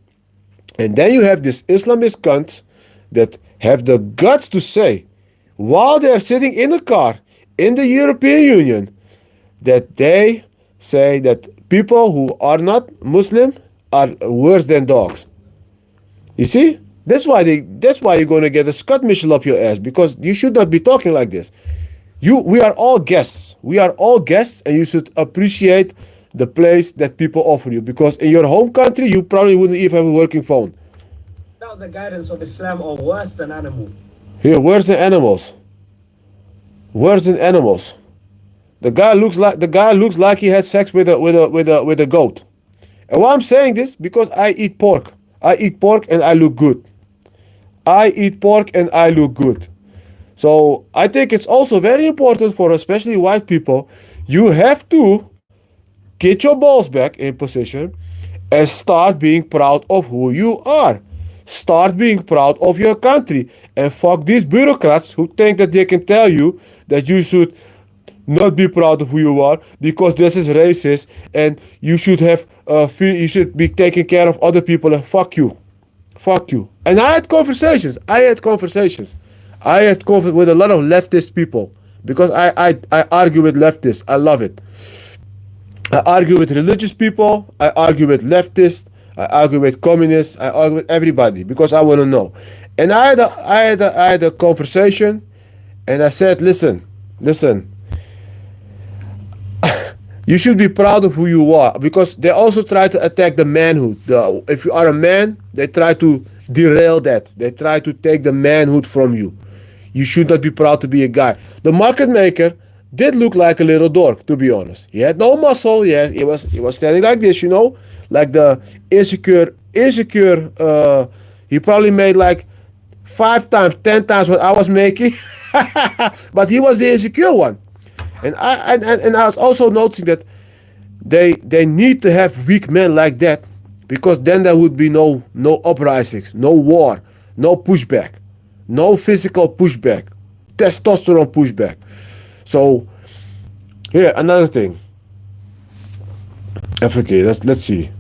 And then you have this Islamist cunts that have the guts to say, while they're sitting in a car in the European Union, that they say that people who are not Muslim are worse than dogs. You see? That's why you're going to get a Scott Mitchell up your ass, because you should not be talking like this. We are all guests. We are all guests, and you should appreciate the place that people offer you, because in your home country you probably wouldn't even have a working phone. Now the guidance of Islam are worse than animals. Here, worse than animals. Worse than animals. The guy looks like he had sex with a goat. And why I'm saying this, because I eat pork. I eat pork and I look good. I eat pork and I look good. So I think it's also very important for especially white people. You have to get your balls back in position and start being proud of who you are. Start being proud of your country. And fuck these bureaucrats who think that they can tell you that you should not be proud of who you are because this is racist and you should have you should be taking care of other people, and fuck you. Fuck you. And I had conversations with a lot of leftist people, because I argue with leftists. I love it. I argue with religious people. I argue with leftists. I argue with communists. I argue with everybody because I want to know. And I had a conversation, and I said, listen. You should be proud of who you are, because they also try to attack the manhood. If you are a man, they try to derail that. They try to take the manhood from you. You should not be proud to be a guy. The market maker did look like a little dork, to be honest. He had no muscle. He was standing like this, like the insecure. He probably made like 5 times, 10 times what I was making, but he was the insecure one. And I was also noticing that they need to have weak men like that, because then there would be no uprisings, no war, no pushback, no physical pushback, testosterone pushback. So here, another thing. Okay, let's see.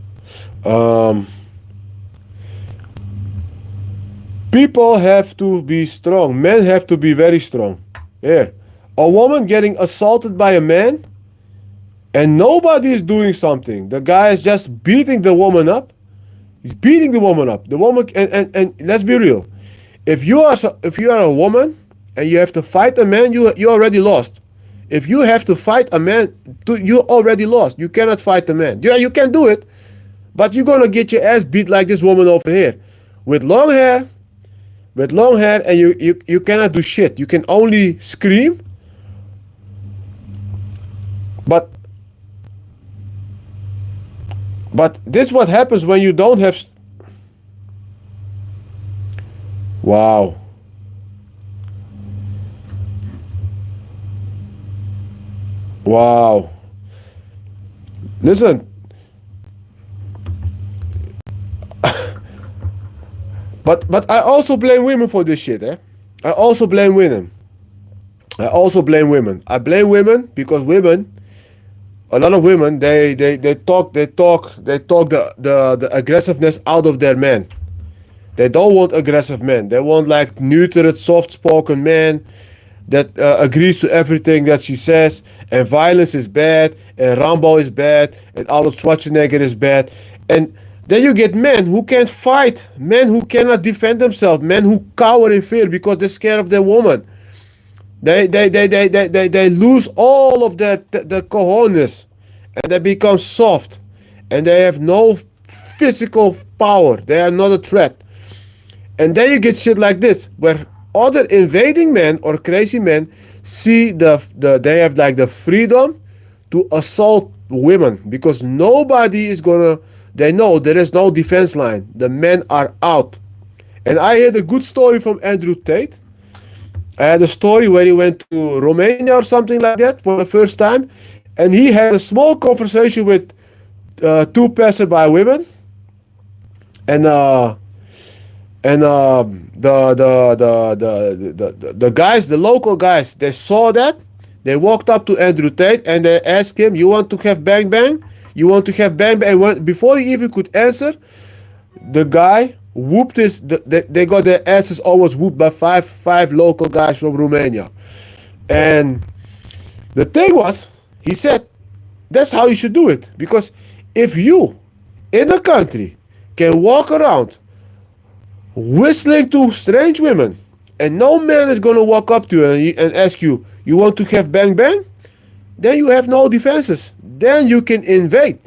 People have to be strong. Men have to be very strong. Here. A woman getting assaulted by a man and nobody is doing something. The guy is just beating the woman up. He's beating the woman up. The woman, and let's be real. If you are a woman and you have to fight a man, you already lost. If you have to fight a man, you already lost. You cannot fight a man. Yeah, you can do it, but you're gonna get your ass beat like this woman over here, with long hair, and you cannot do shit. You can only scream. But this is what happens when you don't have. Wow. Listen. But I also blame women for this shit, I also blame women. I blame women because women, a lot of women, they talk the aggressiveness out of their men. They don't want aggressive men. They want like neutered, soft-spoken men that agrees to everything that she says. And violence is bad, and Rambo is bad, and Arnold Schwarzenegger is bad. And then you get men who can't fight, men who cannot defend themselves, men who cower in fear because they're scared of their woman. They lose all of their cojones, and they become soft, and they have no physical power. They are not a threat. And then you get shit like this, where other invading men or crazy men see they have like the freedom to assault women because nobody is gonna. They know there is no defense line. The men are out. And I heard a good story from Andrew Tate. I had a story where he went to Romania or something like that for the first time, and he had a small conversation with two passerby women, and the guys, the local guys, they saw that. They walked up to Andrew Tate and they asked him, "You want to have bang bang? You want to have bang bang?" And before he even could answer, the guy whooped they got their asses almost whooped by five local guys from Romania. And the thing was, he said, that's how you should do it. Because if you, in a country, can walk around whistling to strange women, and no man is going to walk up to you and ask you, "You want to have bang bang?" then you have no defenses. Then you can invade.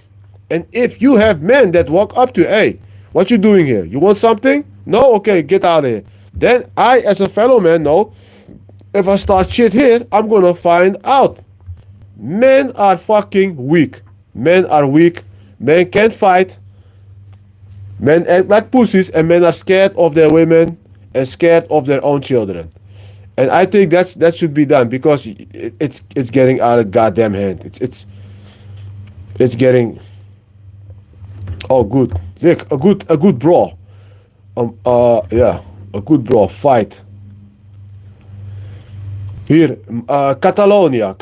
And if you have men that walk up to you, "Hey, what you doing here? You want something? No? Okay, get out of here." Then I, as a fellow man, know if I start shit here, I'm gonna find out. Men are fucking weak. Men are weak. Men can't fight. Men act like pussies, and men are scared of their women and scared of their own children. And I think that should be done because it's getting out of goddamn hand. It's getting. Oh, good. Look, a good brawl. Yeah, a good brawl fight. Here, Catalonia.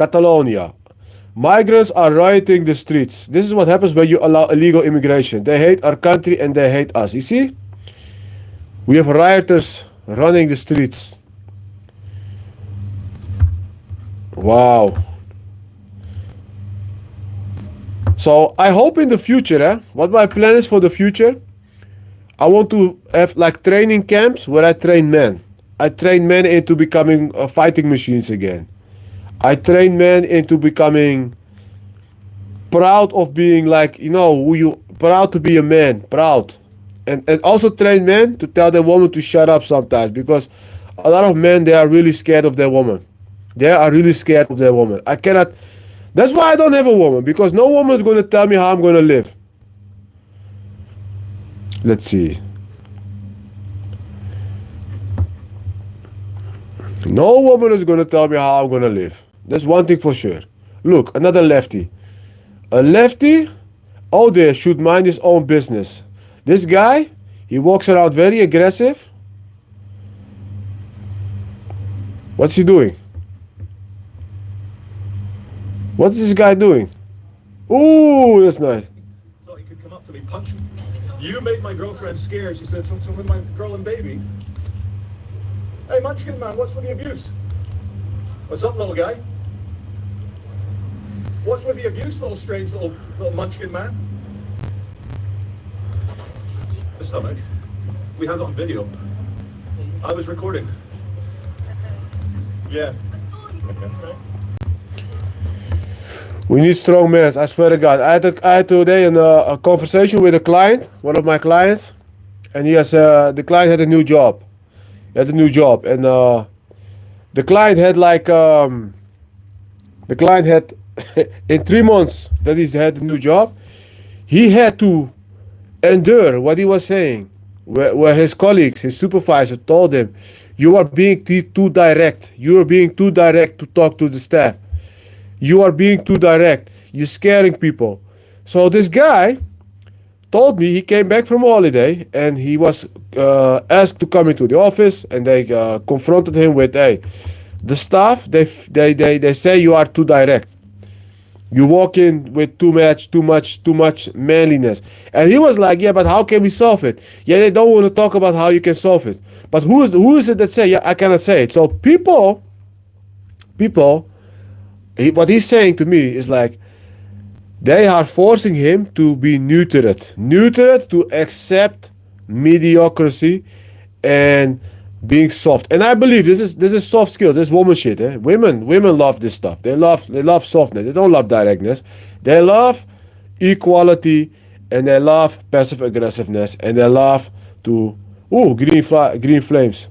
Migrants are rioting the streets. This is what happens when you allow illegal immigration. They hate our country and they hate us. You see? We have rioters running the streets. Wow. So I hope in the future, what my plan is for the future, I want to have like training camps where I train men. I train men into becoming fighting machines again. I train men into becoming proud of being like, proud to be a man, proud. And also train men to tell their woman to shut up sometimes because a lot of men, they are really scared of their woman. They are really scared of their woman. That's why I don't have a woman, because no woman is going to tell me how I'm going to live. Let's see. No woman is going to tell me how I'm going to live. That's one thing for sure. Look, another lefty. A lefty out there should mind his own business. This guy, he walks around very aggressive. What's he doing? What's this guy doing? Ooh, that's nice. Thought you could come up to me, punch me. You made my girlfriend scared. She said, so with my girl and baby. Hey, Munchkin man, what's with the abuse? What's up, little guy? What's with the abuse, little strange little Munchkin man? The stomach. We have it on video. I was recording. Yeah. Okay. We need strong men. I swear to God. I had today a conversation with a client, one of my clients, and the client had a new job. And the client had in 3 months that he had a new job, he had to endure what he was saying, where his colleagues, his supervisor told him, "You are being too direct. You are being too direct to talk to the staff. You are being too direct. You're scaring people." So this guy told me he came back from holiday and he was asked to come into the office, and they confronted him with, "Hey, the staff, they say you are too direct. You walk in with too much manliness." And he was like, "Yeah, but how can we solve it?" Yeah, they don't want to talk about how you can solve it. But who is it that say, "Yeah, I cannot say it"? So people, what he's saying to me is like, they are forcing him to be neutered to accept mediocrity and being soft. And I believe this is soft skills. This woman shit. Women love this stuff. They love softness. They don't love directness. They love equality, and they love passive aggressiveness, and they love to green flames.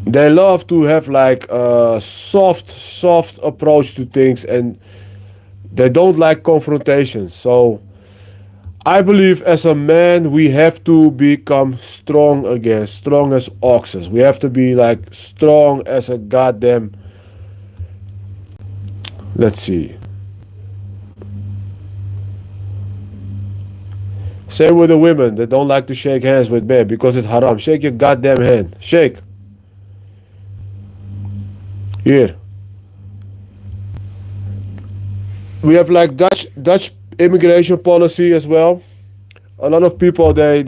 they love to have like a soft approach to things, and they don't like confrontations. So I believe as a man we have to become strong again, strong as oxes. We have to be like strong as a goddamn, let's see. Same with the women that don't like to shake hands with men because it's haram. Shake your goddamn hand. Shake. Here. We have like Dutch immigration policy as well. A lot of people they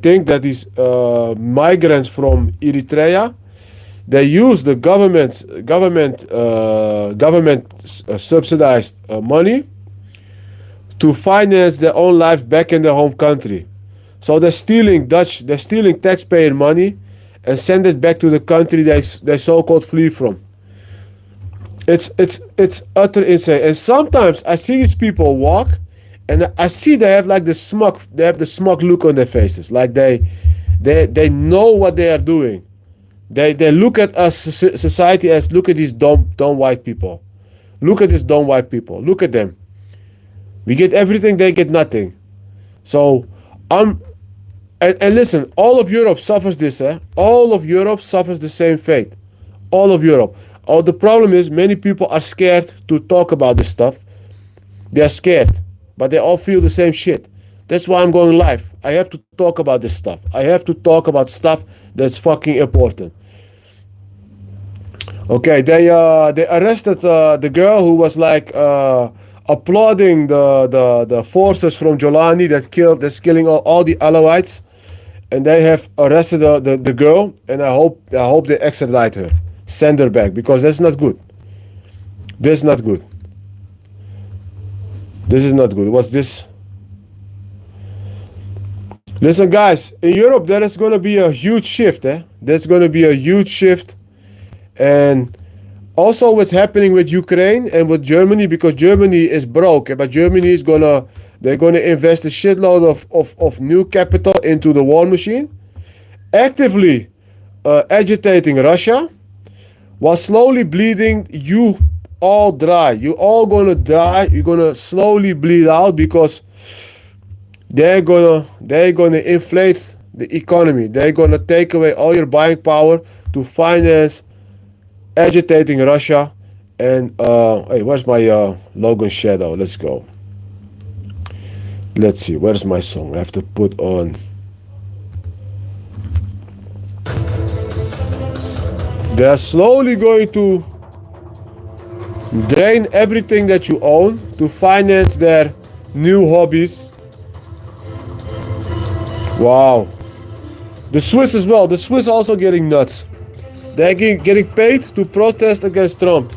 think that these migrants from Eritrea, they use the government subsidized money to finance their own life back in their home country. So they're stealing taxpayer money and send it back to the country they so-called flee from. It's utter insane. And sometimes I see these people walk, and I see they have like the smug look on their faces, like they know what they are doing. They look at us society as, look at these dumb white people. Look at these dumb white people. Look at them. We get everything, they get nothing. So and listen, all of Europe suffers this, eh? All of Europe suffers the same fate. All of Europe. Oh, the problem is many people are scared to talk about this stuff. They are scared, but they all feel the same shit. That's why I'm going live. I have to talk about this stuff. I have to talk about stuff that's fucking important. Okay, they arrested the girl who was like applauding the forces from Jolani that's killing all the Alawites, and they have arrested the girl, and I hope they extradite her, send her back, because that's not good. This is not good. This is not good. What's this? Listen, guys, in Europe there is going to be a huge shift. There's going to be a huge shift, and also what's happening with Ukraine and with Germany, because Germany is broke, but Germany is they're gonna invest a shitload of new capital into the war machine, actively agitating Russia, while slowly bleeding you all dry. You all gonna die. You're gonna slowly bleed out because they're gonna inflate the economy. They're gonna take away all your buying power to finance agitating Russia. And hey, where's my Logan shadow? Let's go. Let's see, where's my song? I have to put on. They are slowly going to drain everything that you own to finance their new hobbies. Wow. The Swiss as well. The Swiss also getting nuts. They're getting paid to protest against Trump.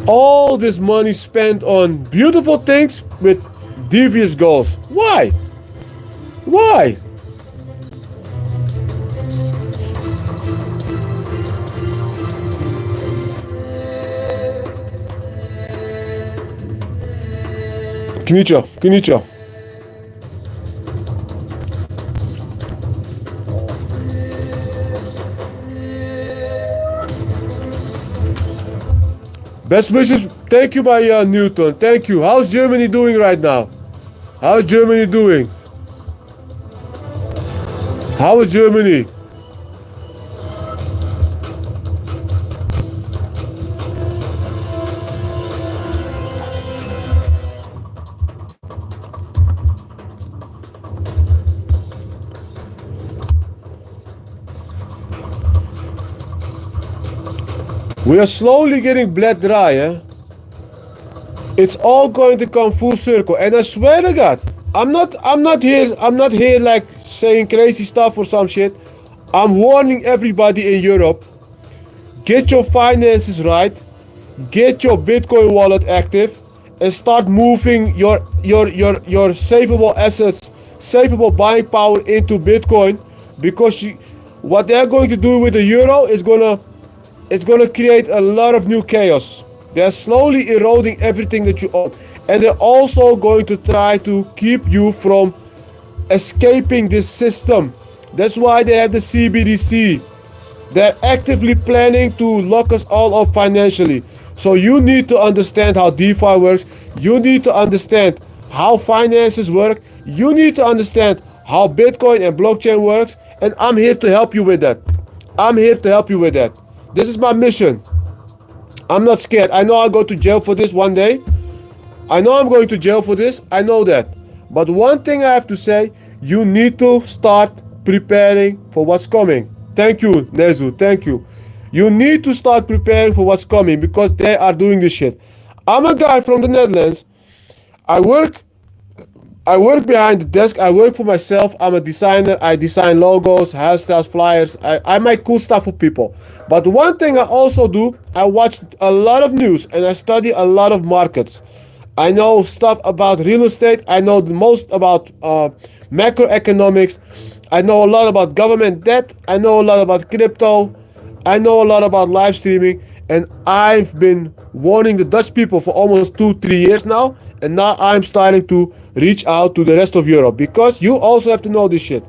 All this money spent on beautiful things with devious goals. Why? Why? Knietje. Best wishes. Thank you, my Newton. Thank you. How's Germany doing right now? How's Germany doing? How is Germany? We are slowly getting bled dry, eh? It's all going to come full circle, and I swear to God, I'm not here like saying crazy stuff or some shit. I'm warning everybody in Europe. Get your finances right, get your Bitcoin wallet active, and start moving your savable assets, savable buying power into Bitcoin, because what they're going to do with the euro is it's gonna create a lot of new chaos. They're slowly eroding everything that you own. And they're also going to try to keep you from escaping this system, That's why they have the CBDC. They're actively planning to lock us all up financially. So you need to understand how DeFi works. You need to understand how finances work. You need to understand how Bitcoin and blockchain works. And I'm here to help you with that. I'm here to help you with that. This is my mission. I'm not scared. I know I'll go to jail for this one day. I know I'm going to jail for this. I know that. But one thing I have to say, you need to start preparing for what's coming. Thank you, Nezu. Thank you. You need to start preparing for what's coming because they are doing this shit. I'm a guy from the Netherlands. I work behind the desk. I work for myself. I'm a designer. I design logos, hairstyles, flyers. I make cool stuff for people. But one thing I also do, I watch a lot of news and I study a lot of markets. I know stuff about real estate. I know the most about macroeconomics. I know a lot about government debt. I know a lot about crypto. I know a lot about live streaming. And I've been warning the Dutch people for almost 2-3 years now. And now I'm starting to reach out to the rest of Europe. Because you also have to know this shit.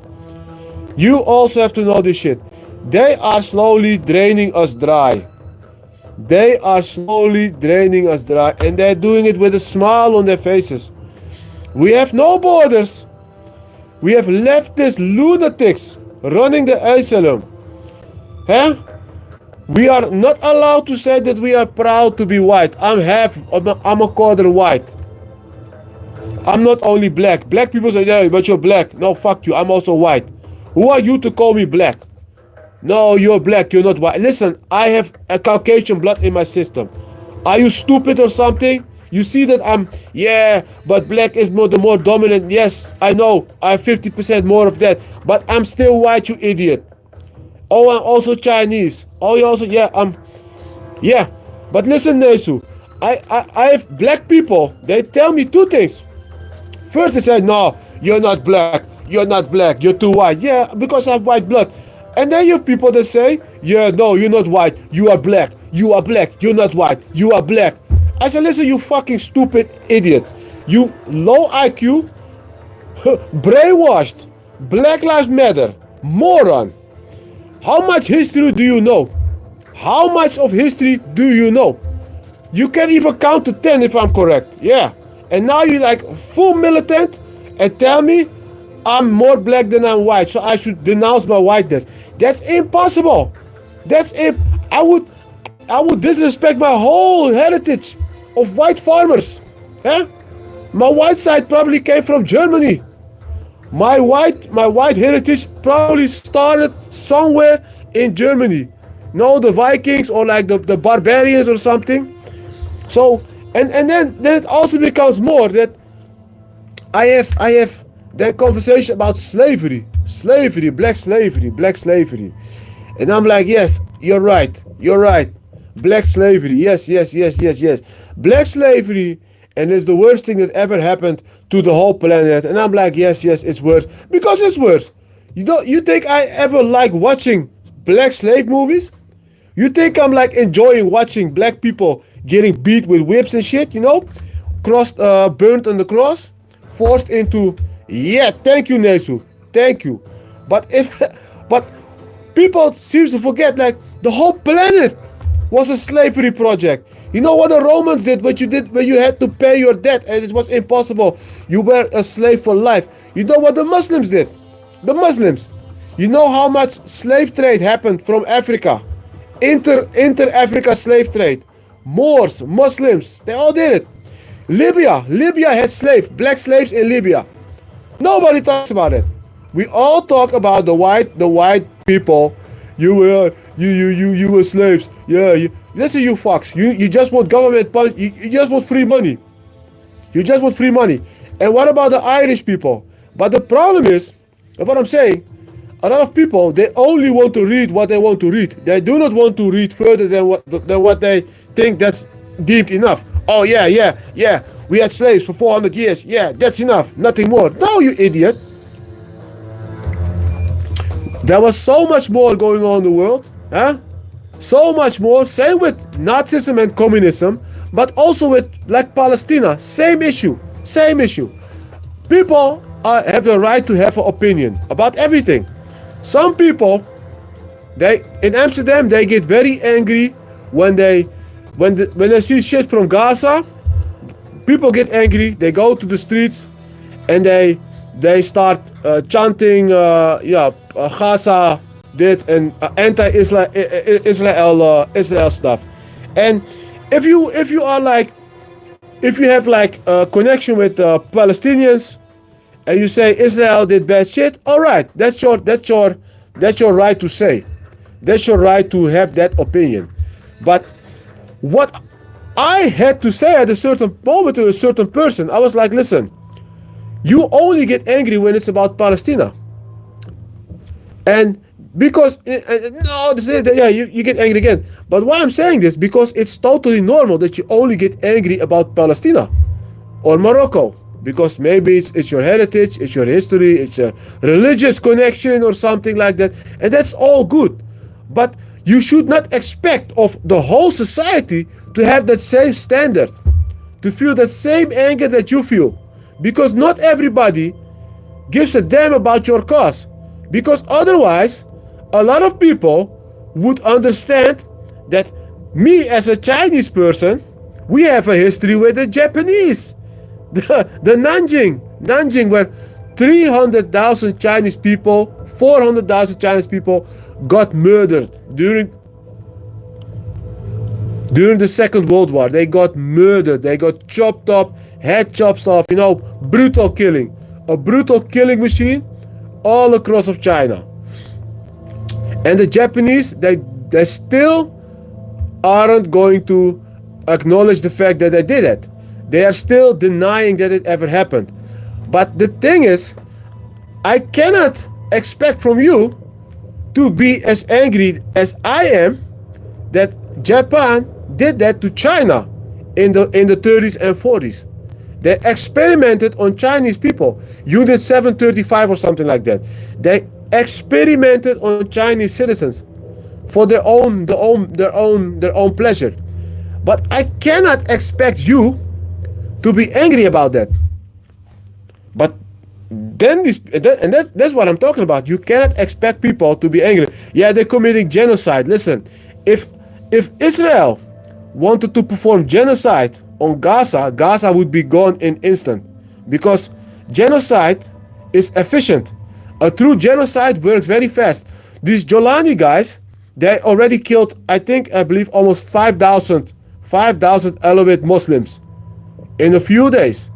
You also have to know this shit. They are slowly draining us dry. They are slowly draining us dry. And they're doing it with a smile on their faces. We have no borders. We have leftist lunatics running the asylum. Huh? We are not allowed to say that we are proud to be white. I'm a quarter white. I'm not only black. Black people say, yeah, but you're black. No, fuck you. I'm also white. Who are you to call me black? No, you're black. You're not white. Listen, I have a Caucasian blood in my system. Are you stupid or something? You see that yeah, but black is the more dominant. Yes, I know. I have 50% more of that. But I'm still white, you idiot. Oh, I'm also Chinese. Oh, you also, yeah, yeah. But listen, Nesu. I have black people. They tell me two things. First, they say, no, you're not black. You're not black. You're too white. Yeah, because I have white blood. And then you have people that say, yeah, no, you're not white. You are black. You are black. You're not white. You are black. I said, listen, you fucking stupid idiot. You low IQ, brainwashed, Black Lives Matter, moron. How much history do you know? How much of history do you know? You can't even count to 10 if I'm correct. Yeah. And now you're like full militant and tell me I'm more black than I'm white, so I should denounce my whiteness. That's impossible. I would disrespect my whole heritage of white farmers. Huh? My white side probably came from Germany. My white heritage probably started somewhere in Germany. No, the Vikings or like the barbarians or something. So and then it also becomes more that I have that conversation about slavery, black slavery. And I'm like, yes, you're right. Black slavery, yes. Black slavery, and it's the worst thing that ever happened to the whole planet. And I'm like, yes, it's worse. Because it's worse. You think I ever like watching black slave movies? You think I'm like enjoying watching black people getting beat with whips and shit, you know? Burnt on the cross? Forced into, yeah, thank you, Nesu. Thank you. But people seem to forget, like, the whole planet was a slavery project. You know what the Romans did? What you did when you had to pay your debt and it was impossible. You were a slave for life. You know what the Muslims did? The Muslims. You know how much slave trade happened from Africa? Inter-Africa slave trade. Moors, Muslims, they all did it. Libya has black slaves in Libya. Nobody talks about it. We all talk about the white people. You were slaves. Yeah, listen, you fucks. You just want government policy. You just want free money. And what about the Irish people? But the problem is, what I'm saying, a lot of people, they only want to read what they want to read. They do not want to read further than what they think that's deemed enough. Oh yeah. We had slaves for 400 years. Yeah, that's enough. Nothing more. No, you idiot. There was so much more going on in the world. Huh? So much more. Same with Nazism and communism. But also with like Palestine. Same issue. People have the right to have an opinion about everything. Some people, they in Amsterdam, they get very angry when they see shit from Gaza. People get angry. They go to the streets, and they start chanting, Gaza did, and anti-Israel Israel stuff. And if you have like a connection with Palestinians, and you say Israel did bad shit, all right, that's your right to say. That's your right to have that opinion. But what I had to say at a certain moment to a certain person, I was like, listen, you only get angry when it's about Palestine. And because, you get angry again. But why I'm saying this, because it's totally normal that you only get angry about Palestine or Morocco. Because maybe it's your heritage, it's your history, it's a religious connection or something like that. And that's all good. But you should not expect of the whole society to have that same standard, to feel that same anger that you feel. Because not everybody gives a damn about your cause. Because otherwise, a lot of people would understand that me as a Chinese person, we have a history with the Japanese. The Nanjing, where 300,000 Chinese people, 400,000 Chinese people got murdered during the Second World War. They got murdered. They got chopped up, head chopped off. Brutal killing. A brutal killing machine all across of China. And the Japanese, they still aren't going to acknowledge the fact that they did it. They are still denying that it ever happened. But the thing is, I cannot expect from you to be as angry as I am that Japan did that to China in the 30s and 40s. They experimented on Chinese people. Unit 735 or something like that. They experimented on Chinese citizens for their own pleasure. But I cannot expect you to be angry about that. But then that's what I'm talking about. You cannot expect people to be angry. Yeah, they're committing genocide. Listen, if Israel wanted to perform genocide on Gaza, Gaza would be gone in instant. Because genocide is efficient. A true genocide works very fast. These Jolani guys, they already killed, I believe, almost 5,000 Alawite Muslims in a few days.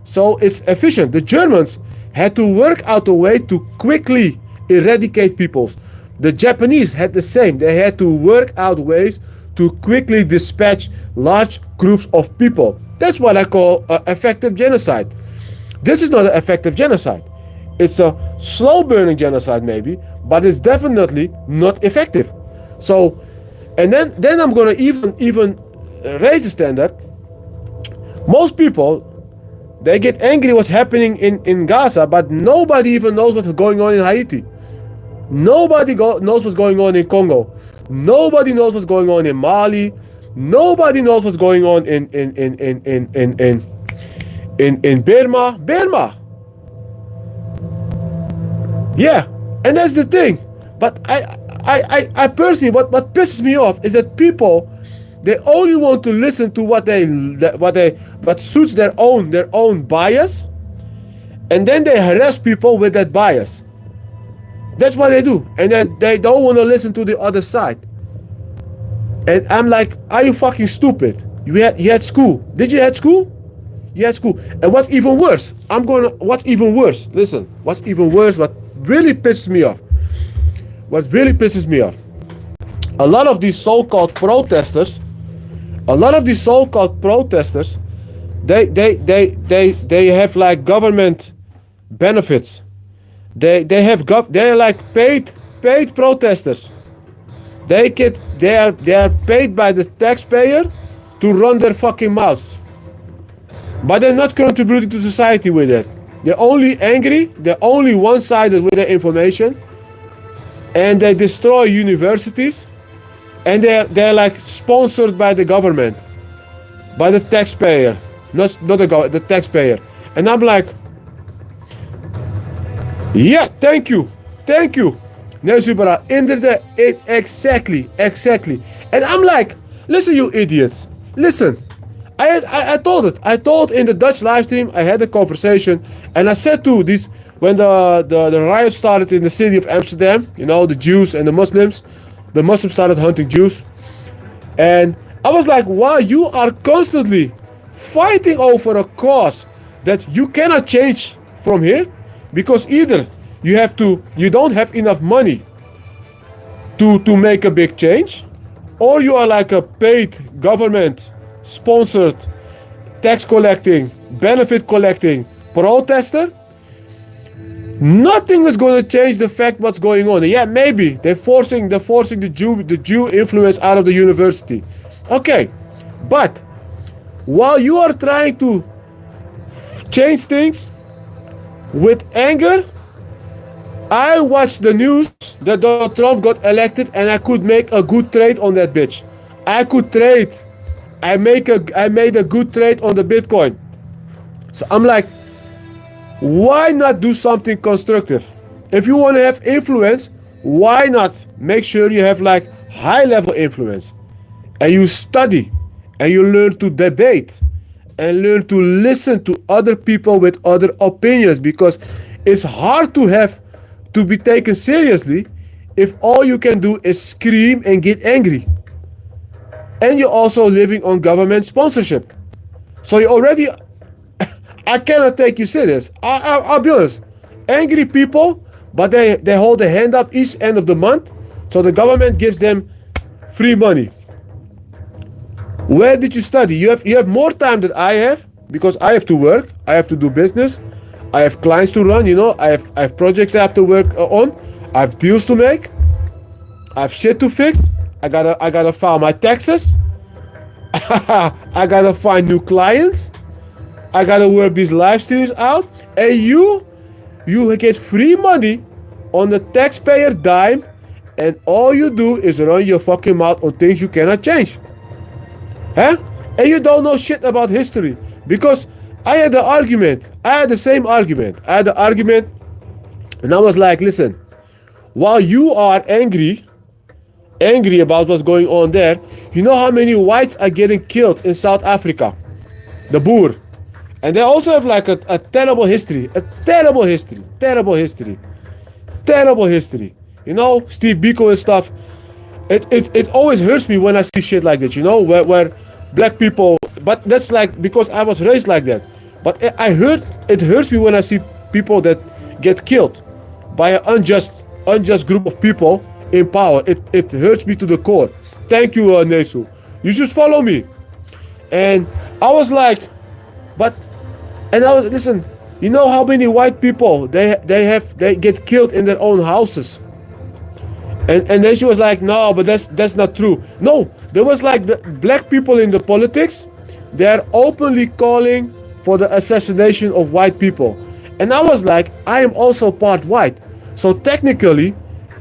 So it's efficient. The Germans had to work out a way to quickly eradicate peoples. The Japanese had the same. They had to work out ways to quickly dispatch large groups of people. That's what I call effective genocide. This is not an effective genocide. It's a slow burning genocide maybe, but it's definitely not effective. So, and then I'm gonna even raise the standard. Most people, they get angry what's happening in Gaza, but nobody even knows what's going on in Haiti. Nobody knows what's going on in Congo. Nobody knows what's going on in Mali. Nobody knows what's going on in Burma. Yeah, and that's the thing. But I personally, what pisses me off is that people, they only want to listen to what suits their own bias, and then they harass people with that bias. That's what they do, and then they don't want to listen to the other side. And I'm like, are you fucking stupid? You had school. Did you have school? You had school. And what's even worse? What's even worse? Listen, what's even worse? What really pisses me off? What really pisses me off? A lot of these so-called protesters. They have like government benefits. They're like paid protesters. They are paid by the taxpayer to run their fucking mouths. But they're not contributing to society with it. They're only angry, they're only one-sided with their information, and they destroy universities, and they're like sponsored by the government, by the taxpayer, not the taxpayer. And I'm like, yeah, thank you. Nee, Subara, inderdaad, exactly. And I'm like, listen, you idiots, listen. I told it. I told in the Dutch live stream. I had a conversation, and I said to these when the riot started in the city of Amsterdam. You know, the Jews and the Muslims. The Muslims started hunting Jews, and I was like, "Wow, you are constantly fighting over a cause that you cannot change from here, because either you don't have enough money to make a big change, or you are like a paid government sponsored, tax collecting, benefit collecting protester. Nothing is going to change the fact what's going on. And yeah, maybe they're forcing the Jew influence out of the university. Okay, but while you are trying to change things with anger, I watched the news that Donald Trump got elected, and I could make a good trade on that bitch. I could trade. I made a good trade on the Bitcoin. So I'm like, why not do something constructive? If you want to have influence, why not make sure you have like high level influence, and you study and you learn to debate and learn to listen to other people with other opinions, because it's hard to be taken seriously if all you can do is scream and get angry. And you're also living on government sponsorship. So you already, I cannot take you serious. I'll be honest. Angry people, but they hold a hand up each end of the month. So the government gives them free money. Where did you study? You have more time than I have, because I have to work. I have to do business. I have clients to run, you know. I have projects I have to work on. I have deals to make. I have shit to fix. I gotta file my taxes. I gotta find new clients. I gotta work these live streams out. And you get free money on the taxpayer dime, and all you do is run your fucking mouth on things you cannot change. Huh? And you don't know shit about history. Because I had the argument. I had the same argument. I had the argument, and I was like, listen, while you are angry about what's going on there, you know how many whites are getting killed in South Africa? The Boer. And they also have like a terrible history. Terrible history. You know, Steve Biko and stuff. It always hurts me when I see shit like this, you know, where black people, but that's like because I was raised like that. But it hurts me when I see people that get killed by an unjust group of people in power. It hurts me to the core. Thank you, Nesu. You should follow me. And I was like, listen, you know how many white people they get killed in their own houses? And then she was like, no, but that's not true. No, there was like the black people in the politics. They're openly calling for the assassination of white people. And I was like, I am also part white. So technically,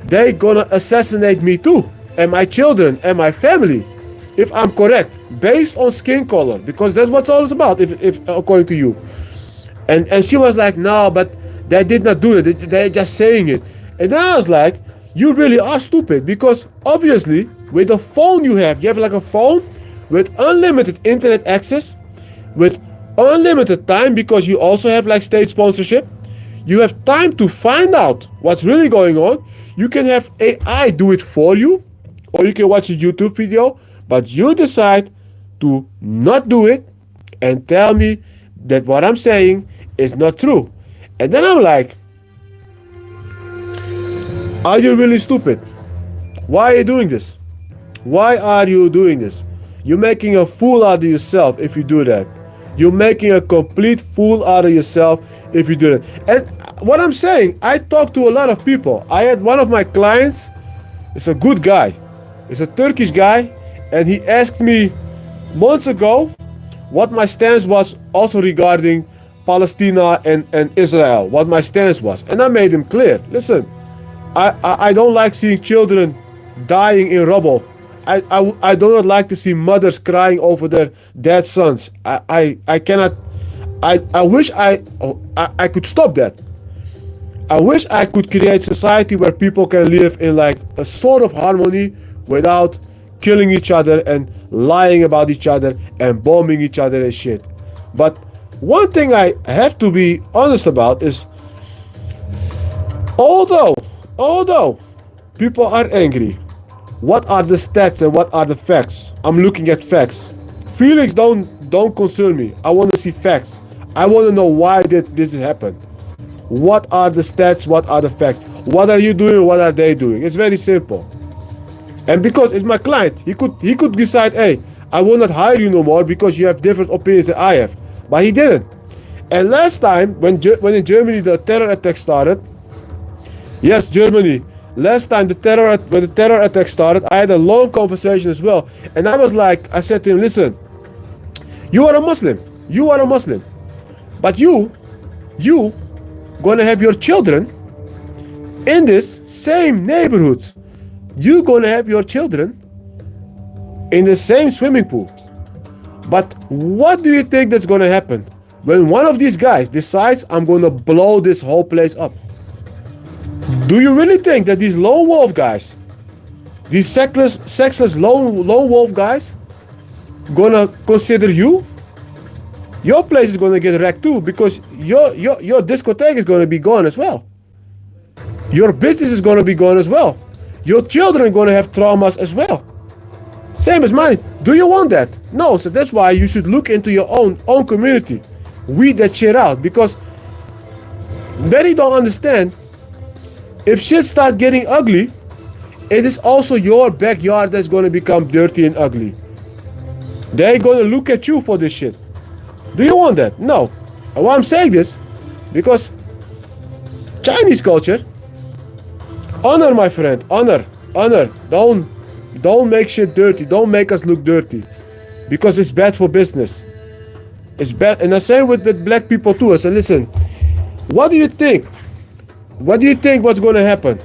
they're gonna assassinate me too. And my children and my family, if I'm correct, based on skin color, because that's what all it's about, if according to you. And she was like, no, but they did not do it. They're just saying it. And I was like, you really are stupid, because obviously with the phone you have like a phone with unlimited internet access, with unlimited time, because you also have like state sponsorship. You have time to find out what's really going on. You can have AI do it for you, or you can watch a YouTube video, but you decide to not do it and tell me that what I'm saying is not true. And then I'm like, are you really stupid? Why are you doing this? Why are you doing this? You're making a fool out of yourself if you do that. You're making a complete fool out of yourself if you do that. And what I'm saying, I talk to a lot of people. I had one of my clients, it's a good guy. It's a Turkish guy, and he asked me months ago what my stance was also regarding Palestine and Israel, what my stance was. And I made him clear, listen, I don't like seeing children dying in rubble. I do not like to see mothers crying over their dead sons. I cannot. I wish I could stop that. I wish I could create society where people can live in like a sort of harmony without killing each other and lying about each other and bombing each other and shit. But one thing I have to be honest about is although people are angry, what are the stats and what are the facts? I'm looking at facts. Feelings don't concern me. I want to see facts. I want to know why did this happen. What are the stats? What are the facts? What are you doing? What are they doing? It's very simple. And because it's my client, he could decide, hey, I will not hire you no more because you have different opinions than I have. But he didn't. And last time, when in Germany the terror attack started, yes, Germany. Last time when the terror attack started, I had a long conversation as well. And I said to him, listen, you are a Muslim. You are a Muslim. But you gonna have your children in this same neighborhood. You gonna have your children in the same swimming pool. But what do you think that's gonna happen when one of these guys decides I'm gonna blow this whole place up? Do you really think that these lone wolf guys, these sexless lone wolf guys, gonna consider you? Your place is gonna get wrecked too because your discotheque is gonna be gone as well. Your business is gonna be gone as well. Your children are gonna have traumas as well. Same as mine. Do you want that? No. So that's why you should look into your own community. Weed that shit out because many don't understand. If shit start getting ugly, it is also your backyard that's gonna become dirty and ugly. They're gonna look at you for this shit. Do you want that? No. And why I'm saying this, because Chinese culture, honor, my friend, honor. Don't make shit dirty. Don't make us look dirty, because it's bad for business. It's bad, and I say with black people too. I say, listen, what do you think? What do you think what's going to happen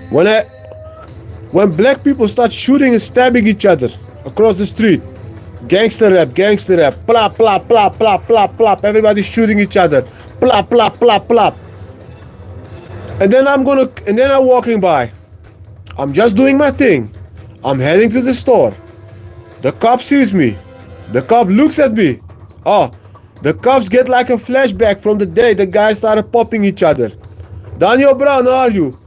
when black people start shooting and stabbing each other across the street? Gangster rap, plop, plop, plop, plop, plop, plop. Everybody's shooting each other, plop, plop, plop, plop. And then I'm walking by. I'm just doing my thing. I'm heading to the store. The cop sees me. The cop looks at me. Oh, the cops get like a flashback from the day the guys started popping each other. Daniel Brown, how are you?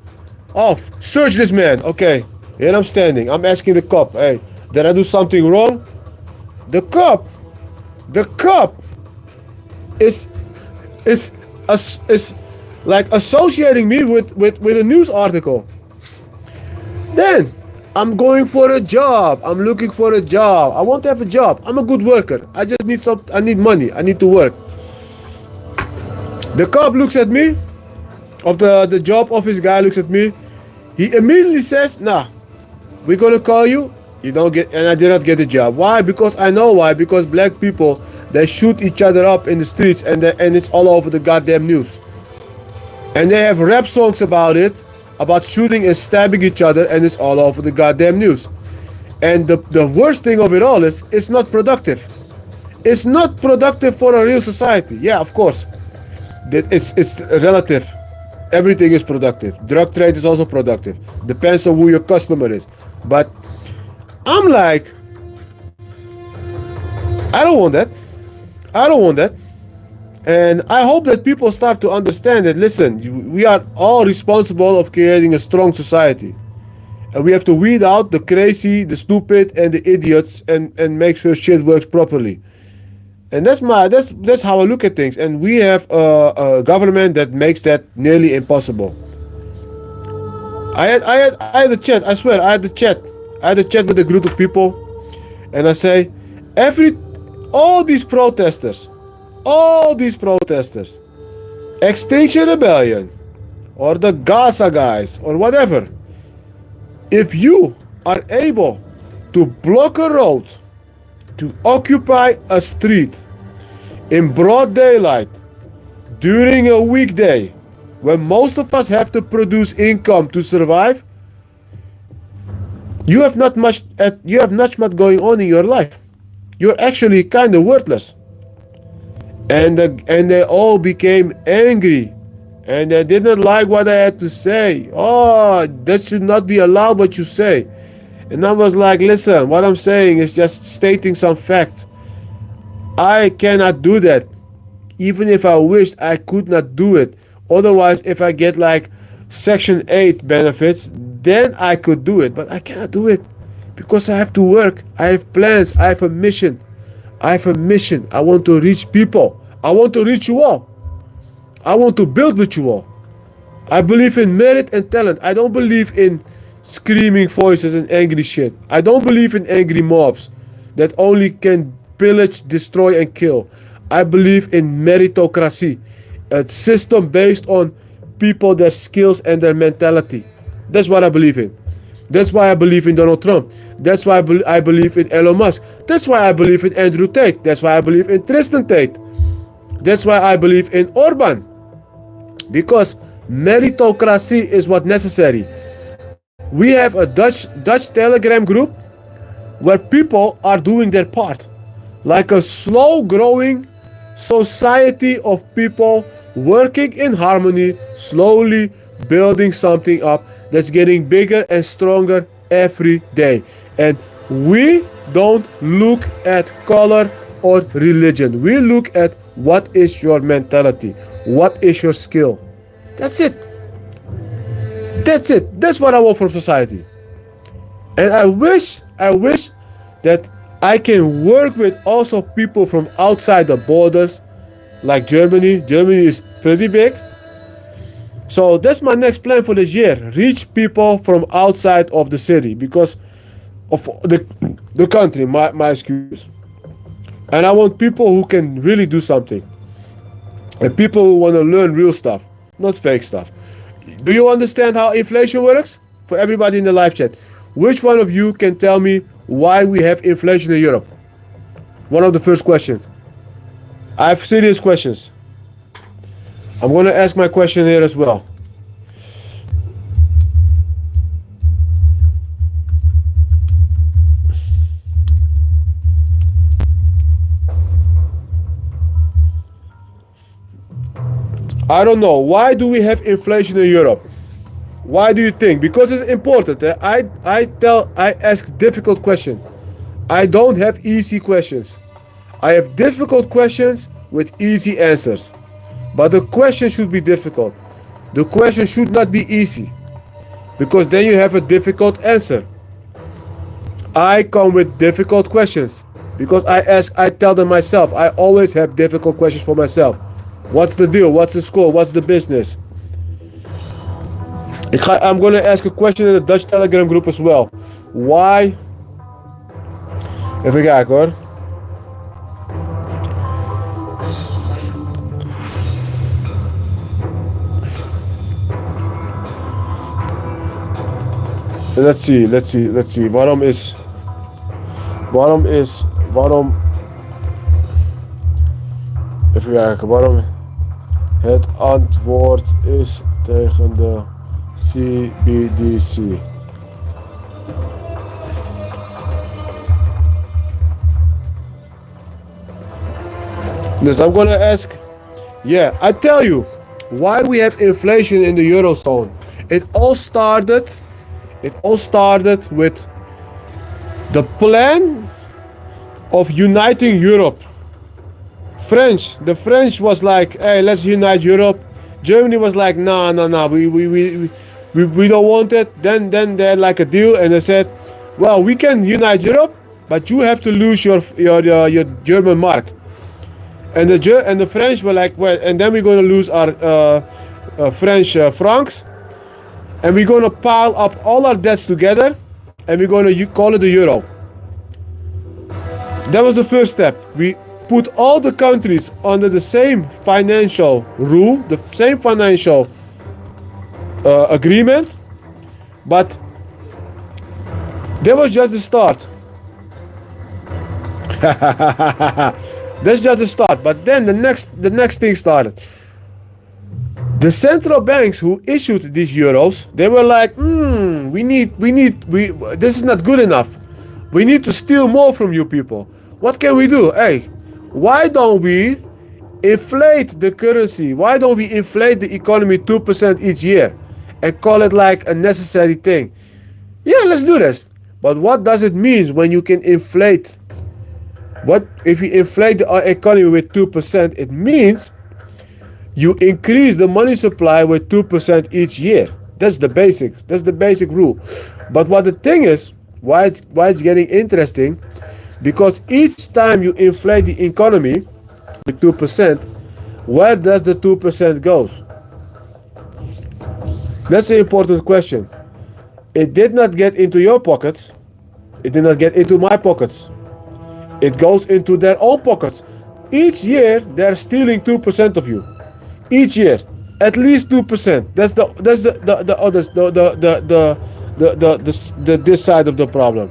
Oh, search this man. Okay, here I'm standing. I'm asking the cop, hey, did I do something wrong? The cop is like associating me with a news article. Then I'm going for a job. I'm looking for a job. I want to have a job. I'm a good worker. I just need I need money. I need to work. The cop looks at me. Of the job office guy looks at me. He immediately says, nah, we're gonna call you. You don't get, and I did not get the job. Why? Because I know why. Because black people, they shoot each other up in the streets, and it's all over the goddamn news. And they have rap songs about it, about shooting and stabbing each other, and it's all over the goddamn news. And the worst thing of it all is, it's not productive. It's not productive for a real society. Yeah, of course. It's relative. Everything is productive. Drug trade is also productive. Depends on who your customer is. But I'm like, I don't want that. I don't want that. And I hope that people start to understand that, listen, we are all responsible of creating a strong society. And we have to weed out the crazy, the stupid, and the idiots and make sure shit works properly. And that's how I look at things. And we have a government that makes that nearly impossible. I had a chat. I swear, I had a chat with a group of people, and I say, all these protesters, Extinction Rebellion, or the Gaza guys, or whatever. If you are able to block a road, to occupy a street in broad daylight during a weekday when most of us have to produce income to survive, you have not much going on in your life. You're actually kind of worthless. And they all became angry and they didn't like what I had to say. Oh, that should not be allowed what you say. And I was like, listen, what I'm saying is just stating some facts. I cannot do that. Even if I wished, I could not do it. Otherwise, if I get like Section 8 benefits, then I could do it. But I cannot do it because I have to work. I have plans. I have a mission. I have a mission. I want to reach people. I want to reach you all. I want to build with you all. I believe in merit and talent. I don't believe in screaming voices and angry shit. I don't believe in angry mobs that only can pillage, destroy, and kill. I believe in meritocracy, a system based on people, their skills, and their mentality. That's what I believe in. That's why I believe in Donald Trump. That's why I believe in Elon Musk. That's why I believe in Andrew Tate. That's why I believe in Tristan Tate. That's why I believe in Orban. Because meritocracy is what's necessary. We have a Dutch Telegram group where people are doing their part. Like a slow growing society of people working in harmony, slowly building something up that's getting bigger and stronger every day. And we don't look at color or religion. We look at what is your mentality, what is your skill. That's it. That's it. That's what I want from society. And I wish that I can work with also people from outside the borders, like Germany. Germany is pretty big. So that's my next plan for this year. Reach people from outside of the city because of the country, my excuse. And I want people who can really do something. And people who want to learn real stuff, not fake stuff. Do you understand how inflation works? For everybody in the live chat, which one of you can tell me why we have inflation in Europe? One of the first questions. I have serious questions. I'm going to ask my question here as well. I don't know. Why do we have inflation in Europe? Why do you think? Because it's important. I ask difficult questions. I don't have easy questions. I have difficult questions with easy answers. But the question should be difficult. The question should not be easy. Because then you have a difficult answer. I come with difficult questions. Because I tell them myself. I always have difficult questions for myself. What's the deal? What's the score? What's the business? I'm going to ask a question in the Dutch Telegram group as well. Why? Even kijken hoor. Let's see. Waarom? Even kijken, waarom het antwoord is tegen de CBDC. Yes, I'm gonna ask. Yeah, I tell you why we have inflation in the Eurozone. It all started with the plan of uniting Europe. The French was like, hey, let's unite Europe. Germany was like, nah, we don't want it. Then they had like a deal, and they said, well, we can unite Europe, but you have to lose your German mark. And the French were like, well, and then we're gonna lose our French francs, and we're gonna pile up all our debts together, and we're gonna call it the euro. That was the first step. We put all the countries under the same financial rule, the same financial agreement, but that was just the start. That's just the start. But then the next thing started. The central banks who issued these euros, they were like, this is not good enough. We need to steal more from you people. What can we do? Hey, why don't we Inflate the currency. Why don't we inflate the economy 2% each year and call it like a necessary thing? Yeah, let's do this. But what does it mean when you can inflate? What if you inflate the economy with 2%? It means you increase the money supply with 2% each year. That's the basic. That's the basic rule. But what the thing is, why it's getting interesting, because each time you inflate the economy with 2%, where does the 2% goes? That's an important question. It did not get into your pockets. It did not get into my pockets. It goes into their own pockets. Each year they're stealing 2% of you. Each year, at least 2%. That's this side of the problem.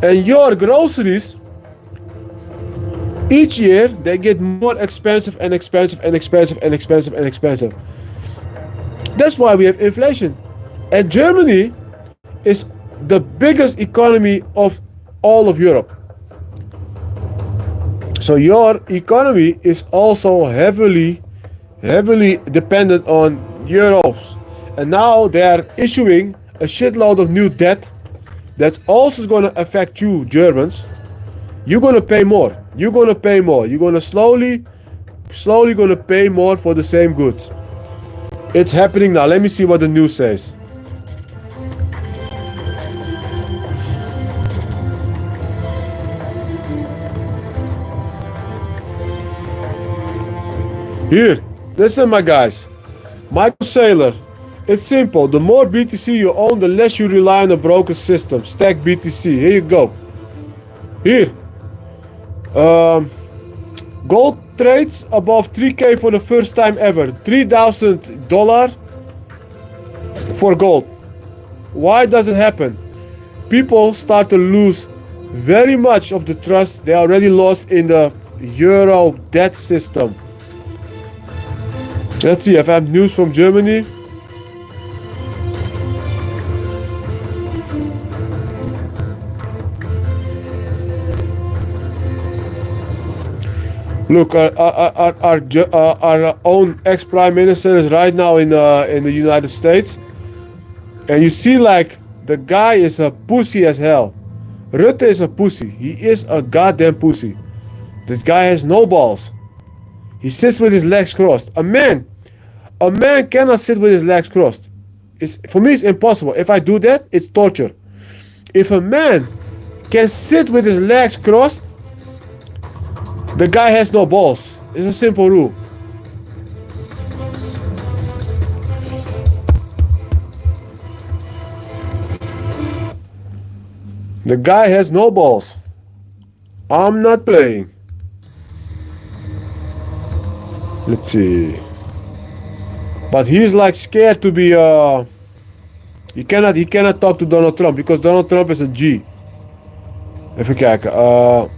And your groceries, each year they get more expensive and expensive and expensive and expensive and expensive. That's why we have inflation. And Germany is the biggest economy of all of Europe. So your economy is also heavily dependent on euros. And now they are issuing a shitload of new debt that's also going to affect you, Germans. You're going to pay more. You're going to pay more. You're going to slowly going to pay more for the same goods. It's happening now. Let me see what the news says. Here, listen, my guys. Michael Saylor. It's simple. The more BTC you own, the less you rely on a broken system. Stack BTC. Here you go. Here. Gold trades above 3K for the first time ever. $3,000 for gold. Why does it happen? People start to lose very much of the trust they already lost in the euro debt system. Let's see if I have news from Germany. Look, our own ex-prime minister is right now in the United States, and you see, like, the guy is a pussy as hell. Rutte is a pussy. He is a goddamn pussy. This guy has no balls. He sits with his legs crossed. A man cannot sit with his legs crossed. For me, it's impossible. If I do that, it's torture. If a man can sit with his legs crossed, the guy has no balls. It's a simple rule. The guy has no balls. I'm not playing. Let's see. But he's like scared to be he cannot talk to Donald Trump because Donald Trump is a G. Even kijken.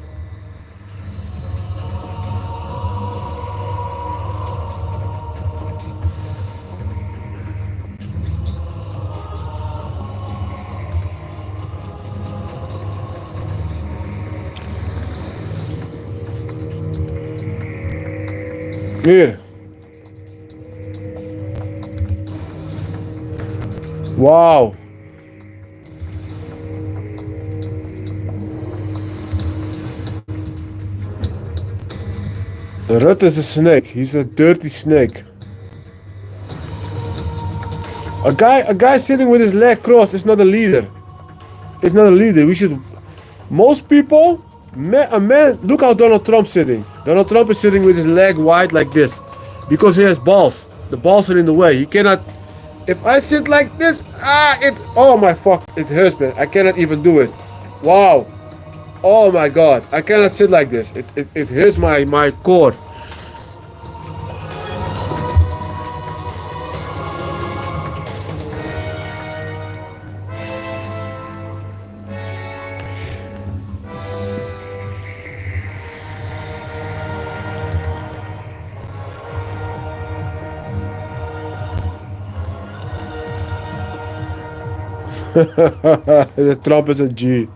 Hier. Wow. Rutte is a snake. He's a dirty snake. A guy sitting with his leg crossed is not a leader. It's not a leader. We should. Most people. A man. Look how Donald Trump's sitting. Donald Trump is sitting with his leg wide like this, because he has balls. The balls are in the way. He cannot. If I sit like this, oh my fuck, it hurts, man. I cannot even do it. Wow. Oh my god, I cannot sit like this. It hurts my core. The Trump is a G.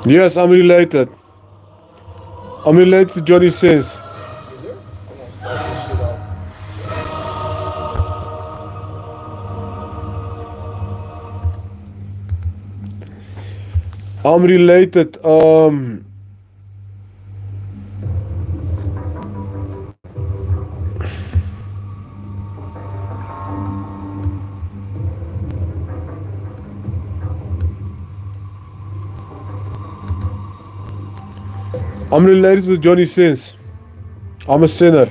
Yes, I'm related. I'm related to Johnny Sins. I'm related. I'm related to Johnny Sins. I'm a sinner.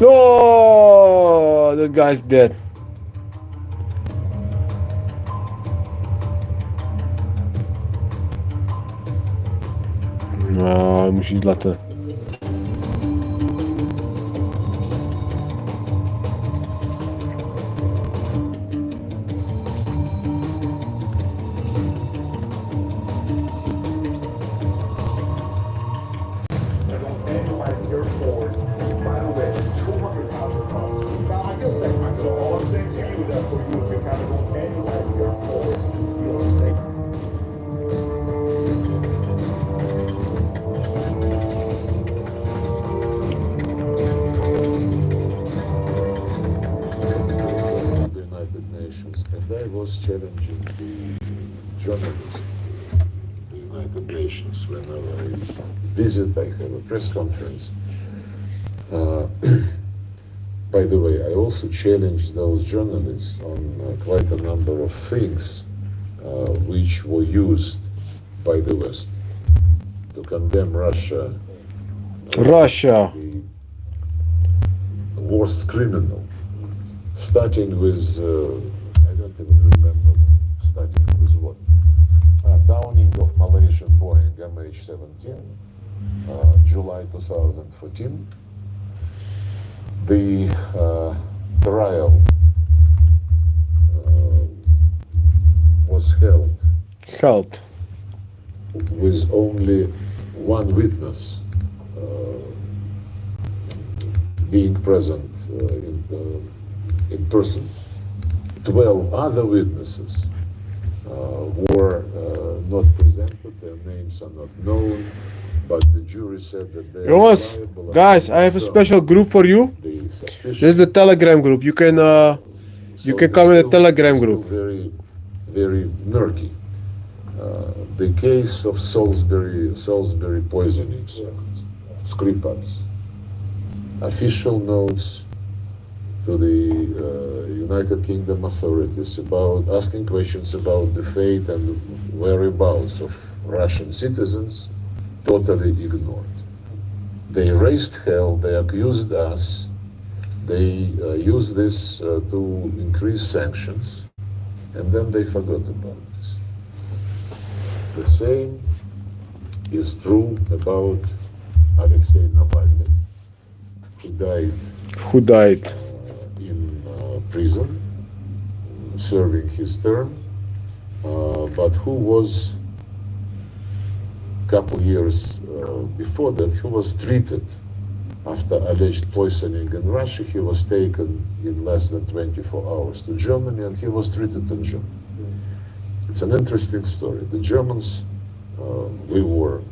Oh, that guy's dead. Nou, moest je niet laten. Challenging the journalists, the United Nations. Whenever I visit, I have a press conference. By the way, I also challenge those journalists on quite a number of things which were used by the West to condemn Russia. Russia. The worst criminal, starting with I don't even remember starting with what. Downing of Malaysian Boeing MH17, July 2014. The trial was held with only one witness being present in person. 12 other witnesses were not presented, their names are not known, but the jury said that they Jongens, guys, I have a special group for you. This is the Telegram group. You can come in the Telegram group. Very, very murky. The case of Salisbury poisoning, Skripals, official notes to the United Kingdom authorities about asking questions about the fate and whereabouts of Russian citizens, totally ignored. They raised hell, they accused us, they used this to increase sanctions, and then they forgot about this. The same is true about Alexei Navalny, who died in prison, serving his term, but who was a couple years before that, he was treated after alleged poisoning in Russia. He was taken in less than 24 hours to Germany, and he was treated in Germany. It's an interesting story. The Germans, we were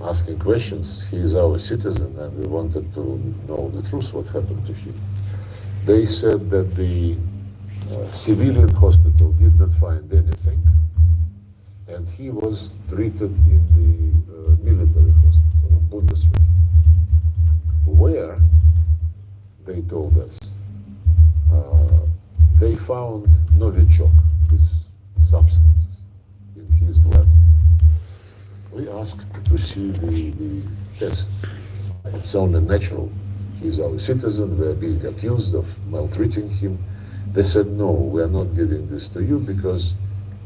asking questions. He is our citizen, and we wanted to know the truth, what happened to him. They said that the civilian hospital did not find anything, and he was treated in the military hospital, Bundeswehr, where, they told us, they found Novichok, this substance, in his blood. We asked to see the test. It's only natural. He's our citizen. We are being accused of maltreating him. They said, no, we are not giving this to you because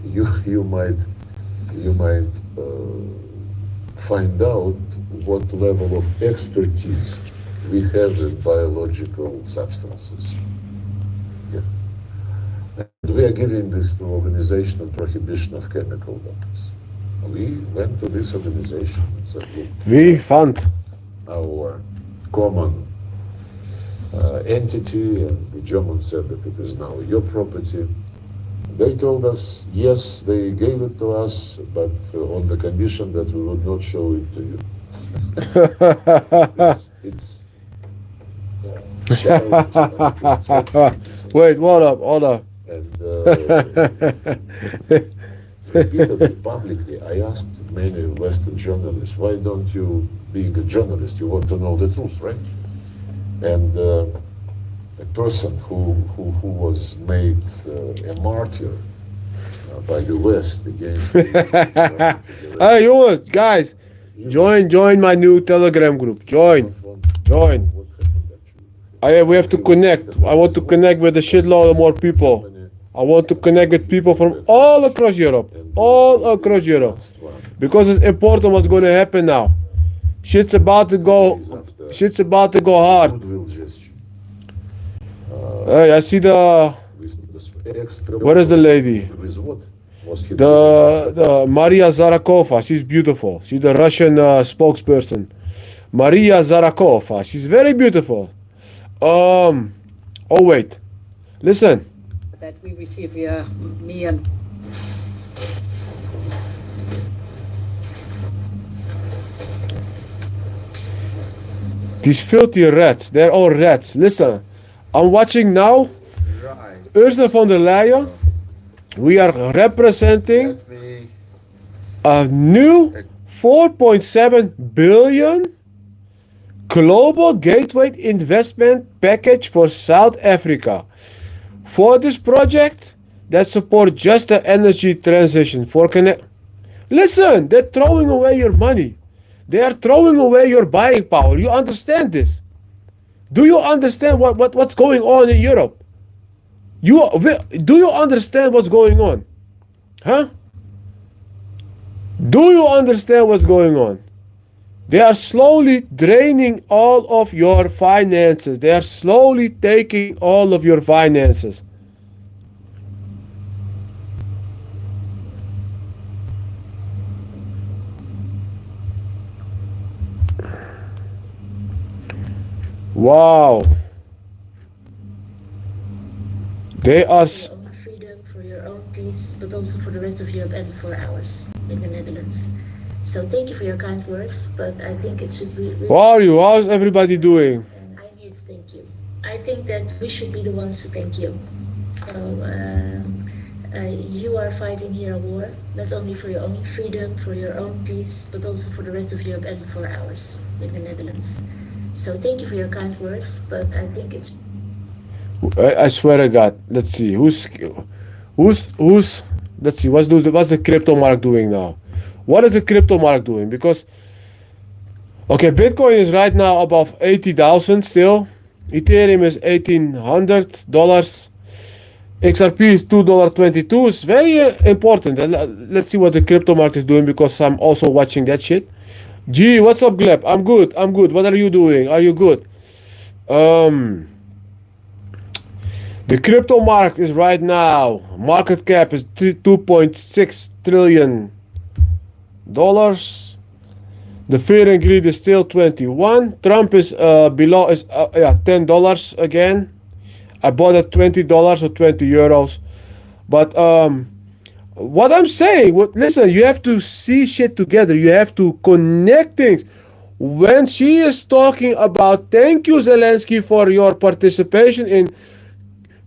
you might find out what level of expertise we have in biological substances. Yeah. And we are giving this to organization of prohibition of chemical weapons. We went to this organization and said, look, Wie fand? our common entity, and the Germans said that it is now your property. They told us, yes, they gave it to us, but on the condition that we would not show it to you. it's Wait, hold up. And repeatedly, publicly, I asked many Western journalists, why don't you, being a journalist, you want to know the truth, right? And a person who was made a martyr by the West against the Hey, jongens, guys, join my new Telegram group. Join. What happened actually? We have to connect. I want to connect with a shitload of more people. I want to connect with people from all across Europe. All across Europe. Because it's important what's going to happen now. Shit's about to go hard. Goodwill gesture. Hey, I see the... Where is the lady? With what? Was he The Maria Zarakova. She's beautiful. She's the Russian spokesperson. Maria Zarakova. She's very beautiful. Oh wait. Listen. That we receive via me and These filthy rats. They're all rats. Listen. I'm watching now. Ursula von der Leyen. We are representing a new 4.7 billion global gateway investment package for South Africa. For this project that supports just the energy transition for connect. Listen, they're throwing away your money. They are throwing away your buying power. You understand this? Do you understand what's going on in Europe? Do you understand what's going on? Huh? Do you understand what's going on? They are slowly draining all of your finances. They are slowly taking all of your finances. Wow. They are... For your own freedom, for your own peace, but also for the rest of Europe and for ours in the Netherlands. So thank you for your kind words, but I think it should be... Really How are you? How's everybody doing? And I'm here to thank you. I think that we should be the ones to thank you. So you are fighting here a war, not only for your own freedom, for your own peace, but also for the rest of Europe and for ours in the Netherlands. So thank you for your kind words, but I think it's... I swear to God. Let's see. Who's let's see, what's the crypto market doing now? What is the crypto market doing? Because, okay, Bitcoin is right now above 80,000 still. Ethereum is $1,800. XRP is $2.22. It's very important. Let's see what the crypto market is doing because I'm also watching that shit. G, what's up, Gleb? I'm good. What are you doing? Are you good? The crypto market is right now, market cap is $2.6 trillion. The fear and greed is still 21. Trump is below is $10 again. I bought at $20 or 20 euros. But what I'm saying, listen, you have to see shit together. You have to connect things. When she is talking about thank you, Zelensky, for your participation in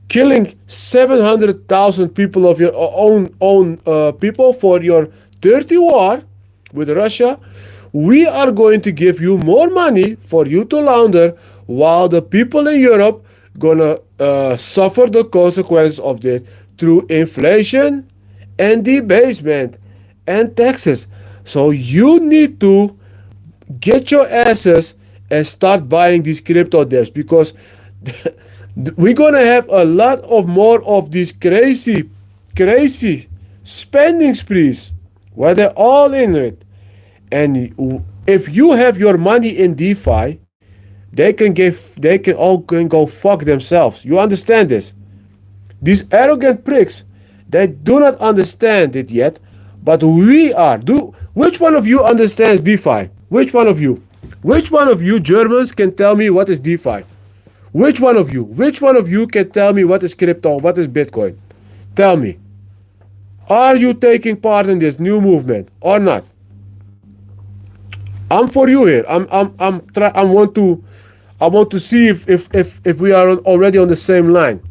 killing 700,000 people of your own people for your dirty war with Russia, we are going to give you more money for you to launder while the people in Europe gonna suffer the consequences of this through inflation and debasement and taxes. So you need to get your asses and start buying these crypto debts because we're gonna have a lot of more of these crazy spending sprees where they're all in it. And if you have your money in DeFi, they can all go fuck themselves. You understand this? These arrogant pricks, they do not understand it yet, but we are. Which one of you understands DeFi? Which one of you? Which one of you Germans can tell me what is DeFi? Which one of you? Which one of you can tell me what is crypto? What is Bitcoin? Tell me. Are you taking part in this new movement or not? I'm for you here. I want to see if we are already on the same line.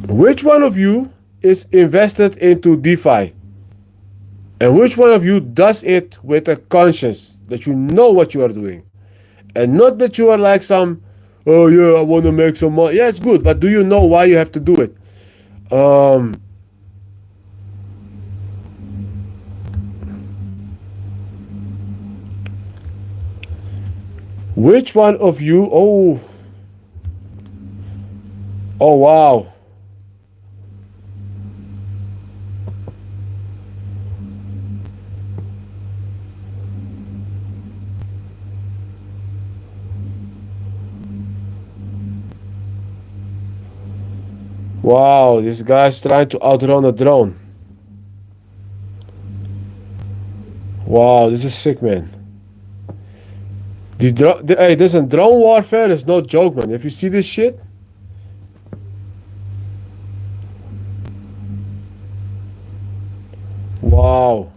Which one of you is invested into DeFi? And which one of you does it with a conscience that you know what you are doing? And not that you are like some, oh yeah, I want to make some money. Yeah, it's good, but do you know why you have to do it? Which one of you? Oh wow. Wow, this guy's trying to outrun a drone. Wow, this is sick, man. Hey, this is drone warfare is no joke, man. If you see this shit. Wow.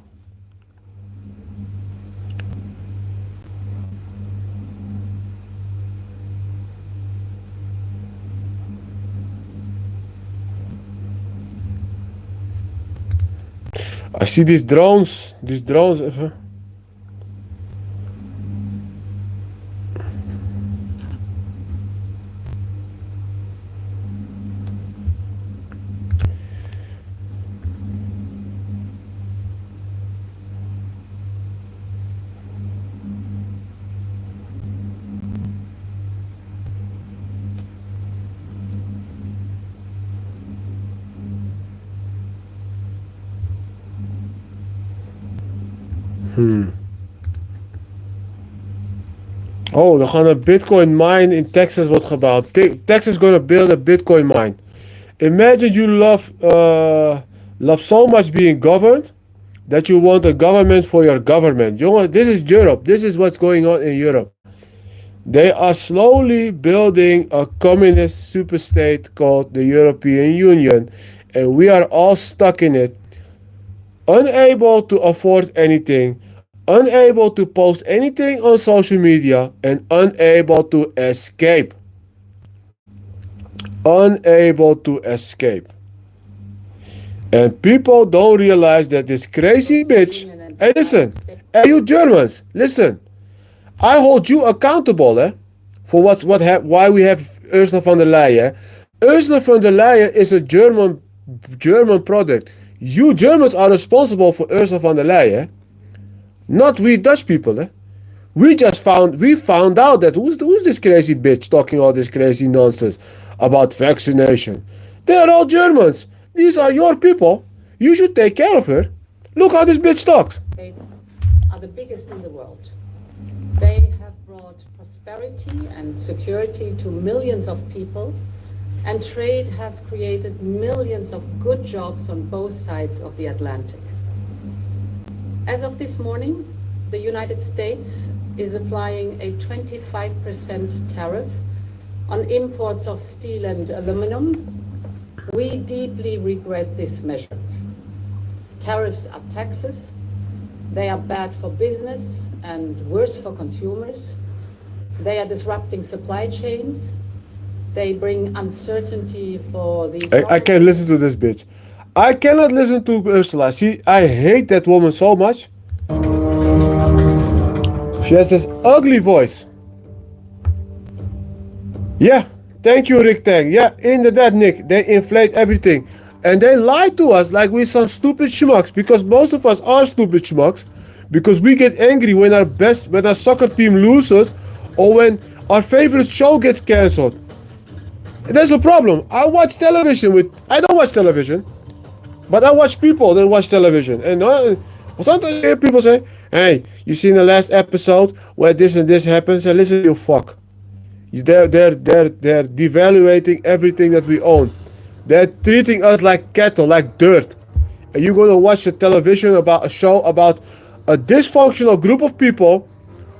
I see these drones. Oh, er gaan een Bitcoin mine in Texas wordt gebouwd. Texas gonna build a Bitcoin mine. Imagine you love so much being governed that you want a government for your government. Jongens, this is Europe. This is what's going on in Europe. They are slowly building a communist superstate called the European Union, and we are all stuck in it, unable to afford anything, unable to post anything on social media, and unable to escape. Unable to escape. And people don't realize that this crazy bitch. Hey, listen. Hey, you Germans, listen. I hold you accountable, for why we have Ursula von der Leyen. Ursula von der Leyen is a German product. You Germans are responsible for Ursula von der Leyen. Not we Dutch people, We found out that who's this crazy bitch talking all this crazy nonsense about vaccination. They are all Germans. These are your people. You should take care of her. Look how this bitch talks. States are the biggest in the world. They have brought prosperity and security to millions of people, and trade has created millions of good jobs on both sides of the Atlantic. As of this morning, the United States is applying a 25% tariff on imports of steel and aluminum. We deeply regret this measure. Tariffs are taxes. They are bad for business and worse for consumers. They are disrupting supply chains. They bring uncertainty for the... I can't listen to this bitch. I cannot listen to Ursula. I hate that woman so much. She has this ugly voice. Yeah, thank you, Rick Tang. Yeah, inderdaad, Nick. They inflate everything. And they lie to us like we're some stupid schmucks, because most of us are stupid schmucks, because we get angry when our soccer team loses, or when our favorite show gets cancelled. There's a problem. I don't watch television, but I watch people that watch television. And sometimes I hear people say, Hey, you seen the last episode where this and this happens? And listen, you fuck. They're devaluating everything that we own. They're treating us like cattle, like dirt. And you're gonna watch a television about a show about a dysfunctional group of people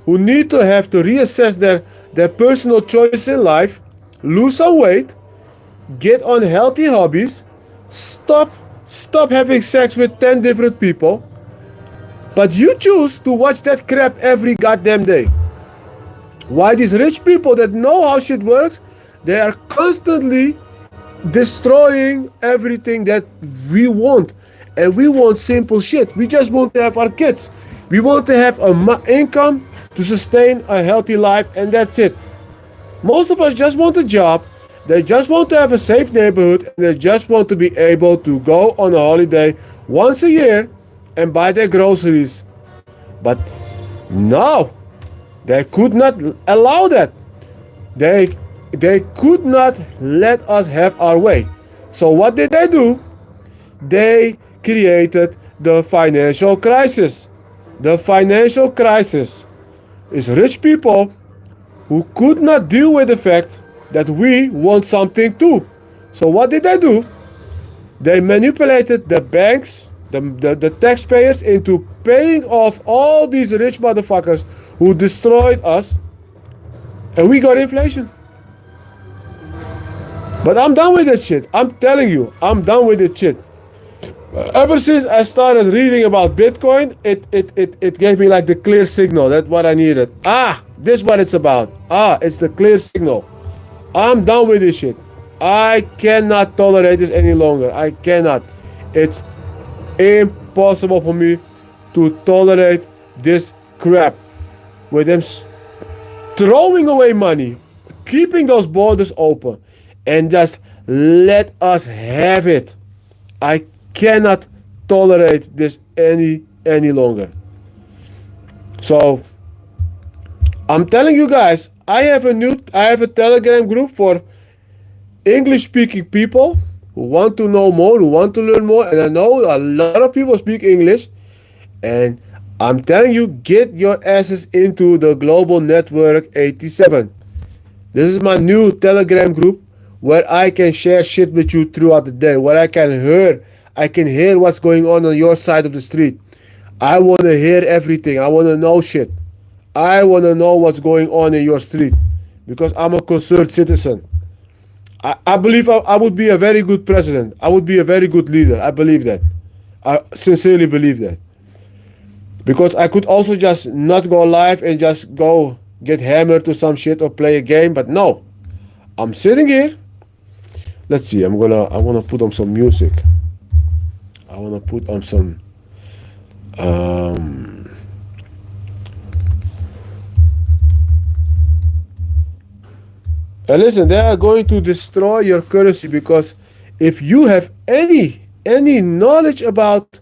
who need to have to reassess their personal choices in life, lose some weight, get on healthy hobbies, stop having sex with 10 different people, but you choose to watch that crap every goddamn day. Why these rich people that know how shit works, they are constantly destroying everything that we want. And we want simple shit. We just want to have our kids. We want to have an income to sustain a healthy life, and that's it. Most of us just want a job. They just want to have a safe neighborhood, and they just want to be able to go on a holiday once a year and buy their groceries. But no, they could not allow that. They could not let us have our way. So what did they do? They created the financial crisis. The financial crisis is rich people who could not deal with the fact that we want something too. So what did they do? They manipulated the banks, the taxpayers, into paying off all these rich motherfuckers who destroyed us, and we got inflation. But I'm done with that shit. I'm telling you, I'm done with that shit. Ever since I started reading about Bitcoin, it gave me like the clear signal. That's what I needed. This is what it's about. It's the clear signal. I'm done with this shit. I cannot tolerate this any longer. I cannot. It's impossible for me to tolerate this crap. With them throwing away money, keeping those borders open, and just let us have it. I cannot tolerate this any longer. So I'm telling you guys, I have a Telegram group for English speaking people who want to know more, who want to learn more, and I know a lot of people speak English, and I'm telling you, get your asses into the Global Network 87. This is my new Telegram group where I can share shit with you throughout the day, where I can hear what's going on your side of the street. I want to hear everything. I want to know shit. I want to know what's going on in your street because I'm a concerned citizen. I believe I would be a very good president. I would be a very good leader. I believe that. I sincerely believe that. Because I could also just not go live and just go get hammered to some shit or play a game, but no. I'm sitting here. Let's see. I wanna put on some music. I wanna put on some and listen, they are going to destroy your currency because if you have any knowledge about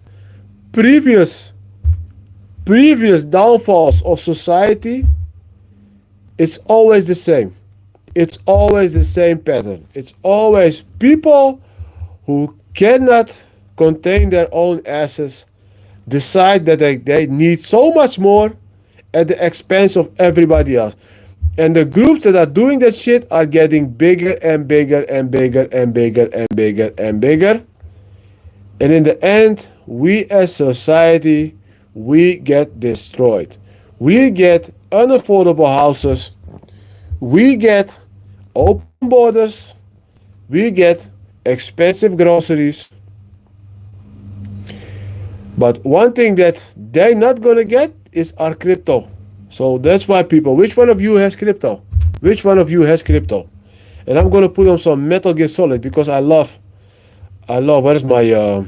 previous downfalls of society, it's always the same. It's always the same pattern. It's always people who cannot contain their own asses decide that they need so much more at the expense of everybody else. And the groups that are doing that shit are getting bigger and bigger and bigger and bigger and bigger and bigger. And in the end, we as society, we get destroyed. We get unaffordable houses. We get open borders. We get expensive groceries. But one thing that they're not gonna get is our crypto. So that's why people, which one of you has crypto? Which one of you has crypto? And I'm gonna put on some Metal Gear Solid because I love, where's my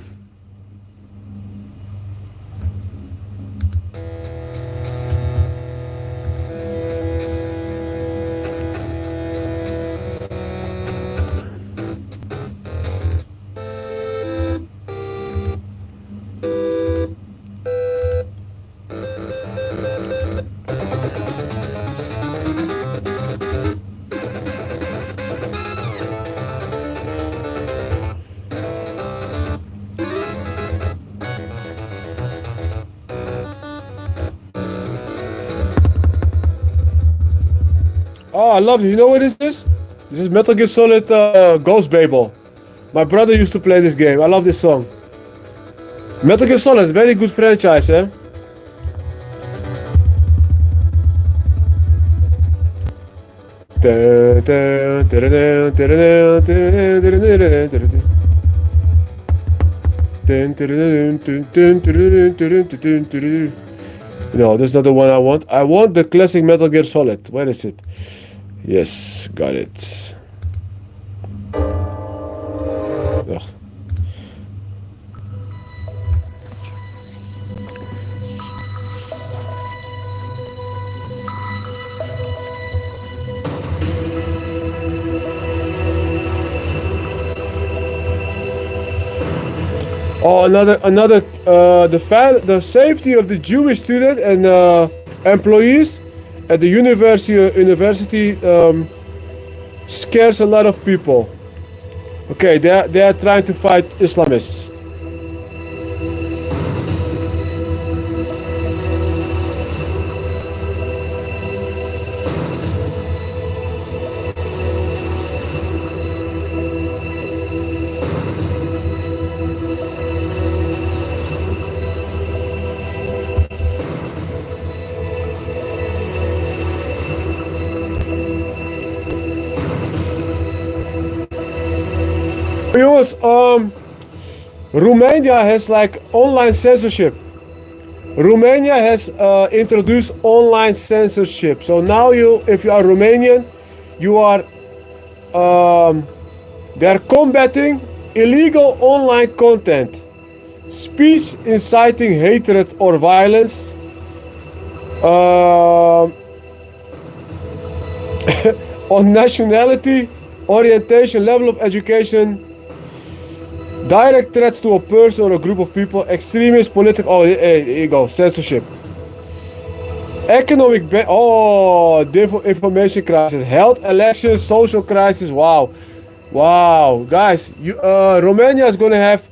I love it. You know what this is? This is Metal Gear Solid Ghost Babel. My brother used to play this game. I love this song. Metal Gear Solid, very good franchise, eh? No, that's not the one I want. I want the classic Metal Gear Solid. Where is it? Yes, got it. Wacht. Oh, another. The safety of the Jewish student and employees at the university scares a lot of people. Okay, they are trying to fight Islamists. Jongens, Romania has like online censorship. Romania has introduced online censorship. So now if you are Romanian, you are, they are combating illegal online content, speech inciting hatred or violence, on nationality, orientation, level of education, direct threats to a person or a group of people, extremist, political, oh, here you go, censorship. Economic, information crisis, health, elections, social crisis, wow. Wow, guys, Romania is gonna have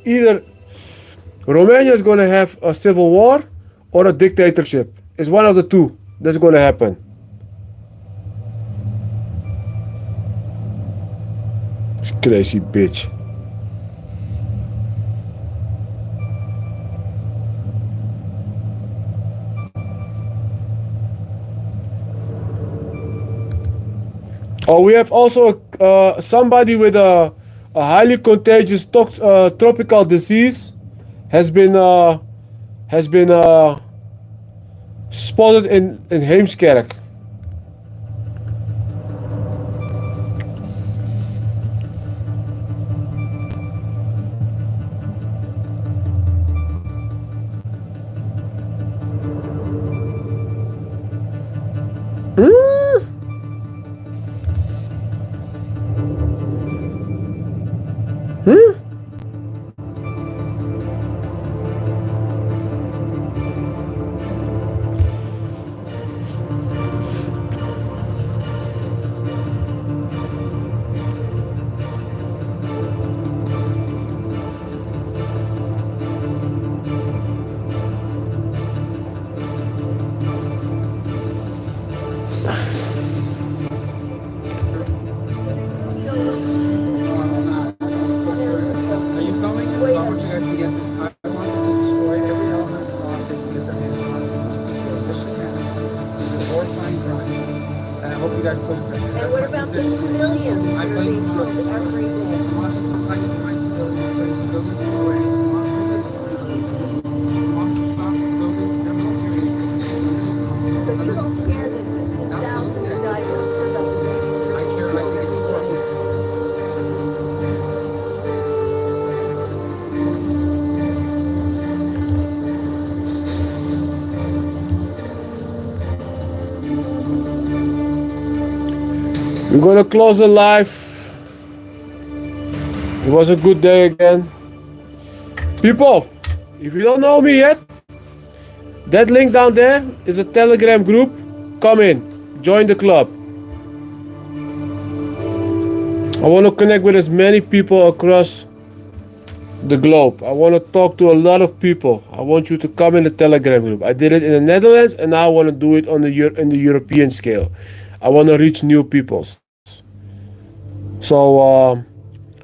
a civil war or a dictatorship. It's one of the two that's gonna happen. Crazy bitch. Oh, we have also somebody with a highly contagious tropical disease has been spotted in Heemskerk. We're gonna close the live. It was a good day again. People, if you don't know me yet, that link down there is a Telegram group. Come in, join the club. I want to connect with as many people across the globe. I want to talk to a lot of people. I want you to come in the Telegram group. I did it in the Netherlands and now I want to do it in the European scale. I want to reach new peoples. So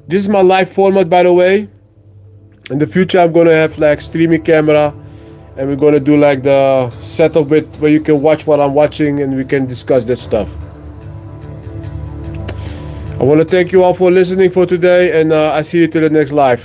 this is my live format, by the way. In the future, I'm gonna have like streaming camera, and we're gonna do like the setup with where you can watch what I'm watching, and we can discuss that stuff. I want to thank you all for listening for today, and I see you to the next live.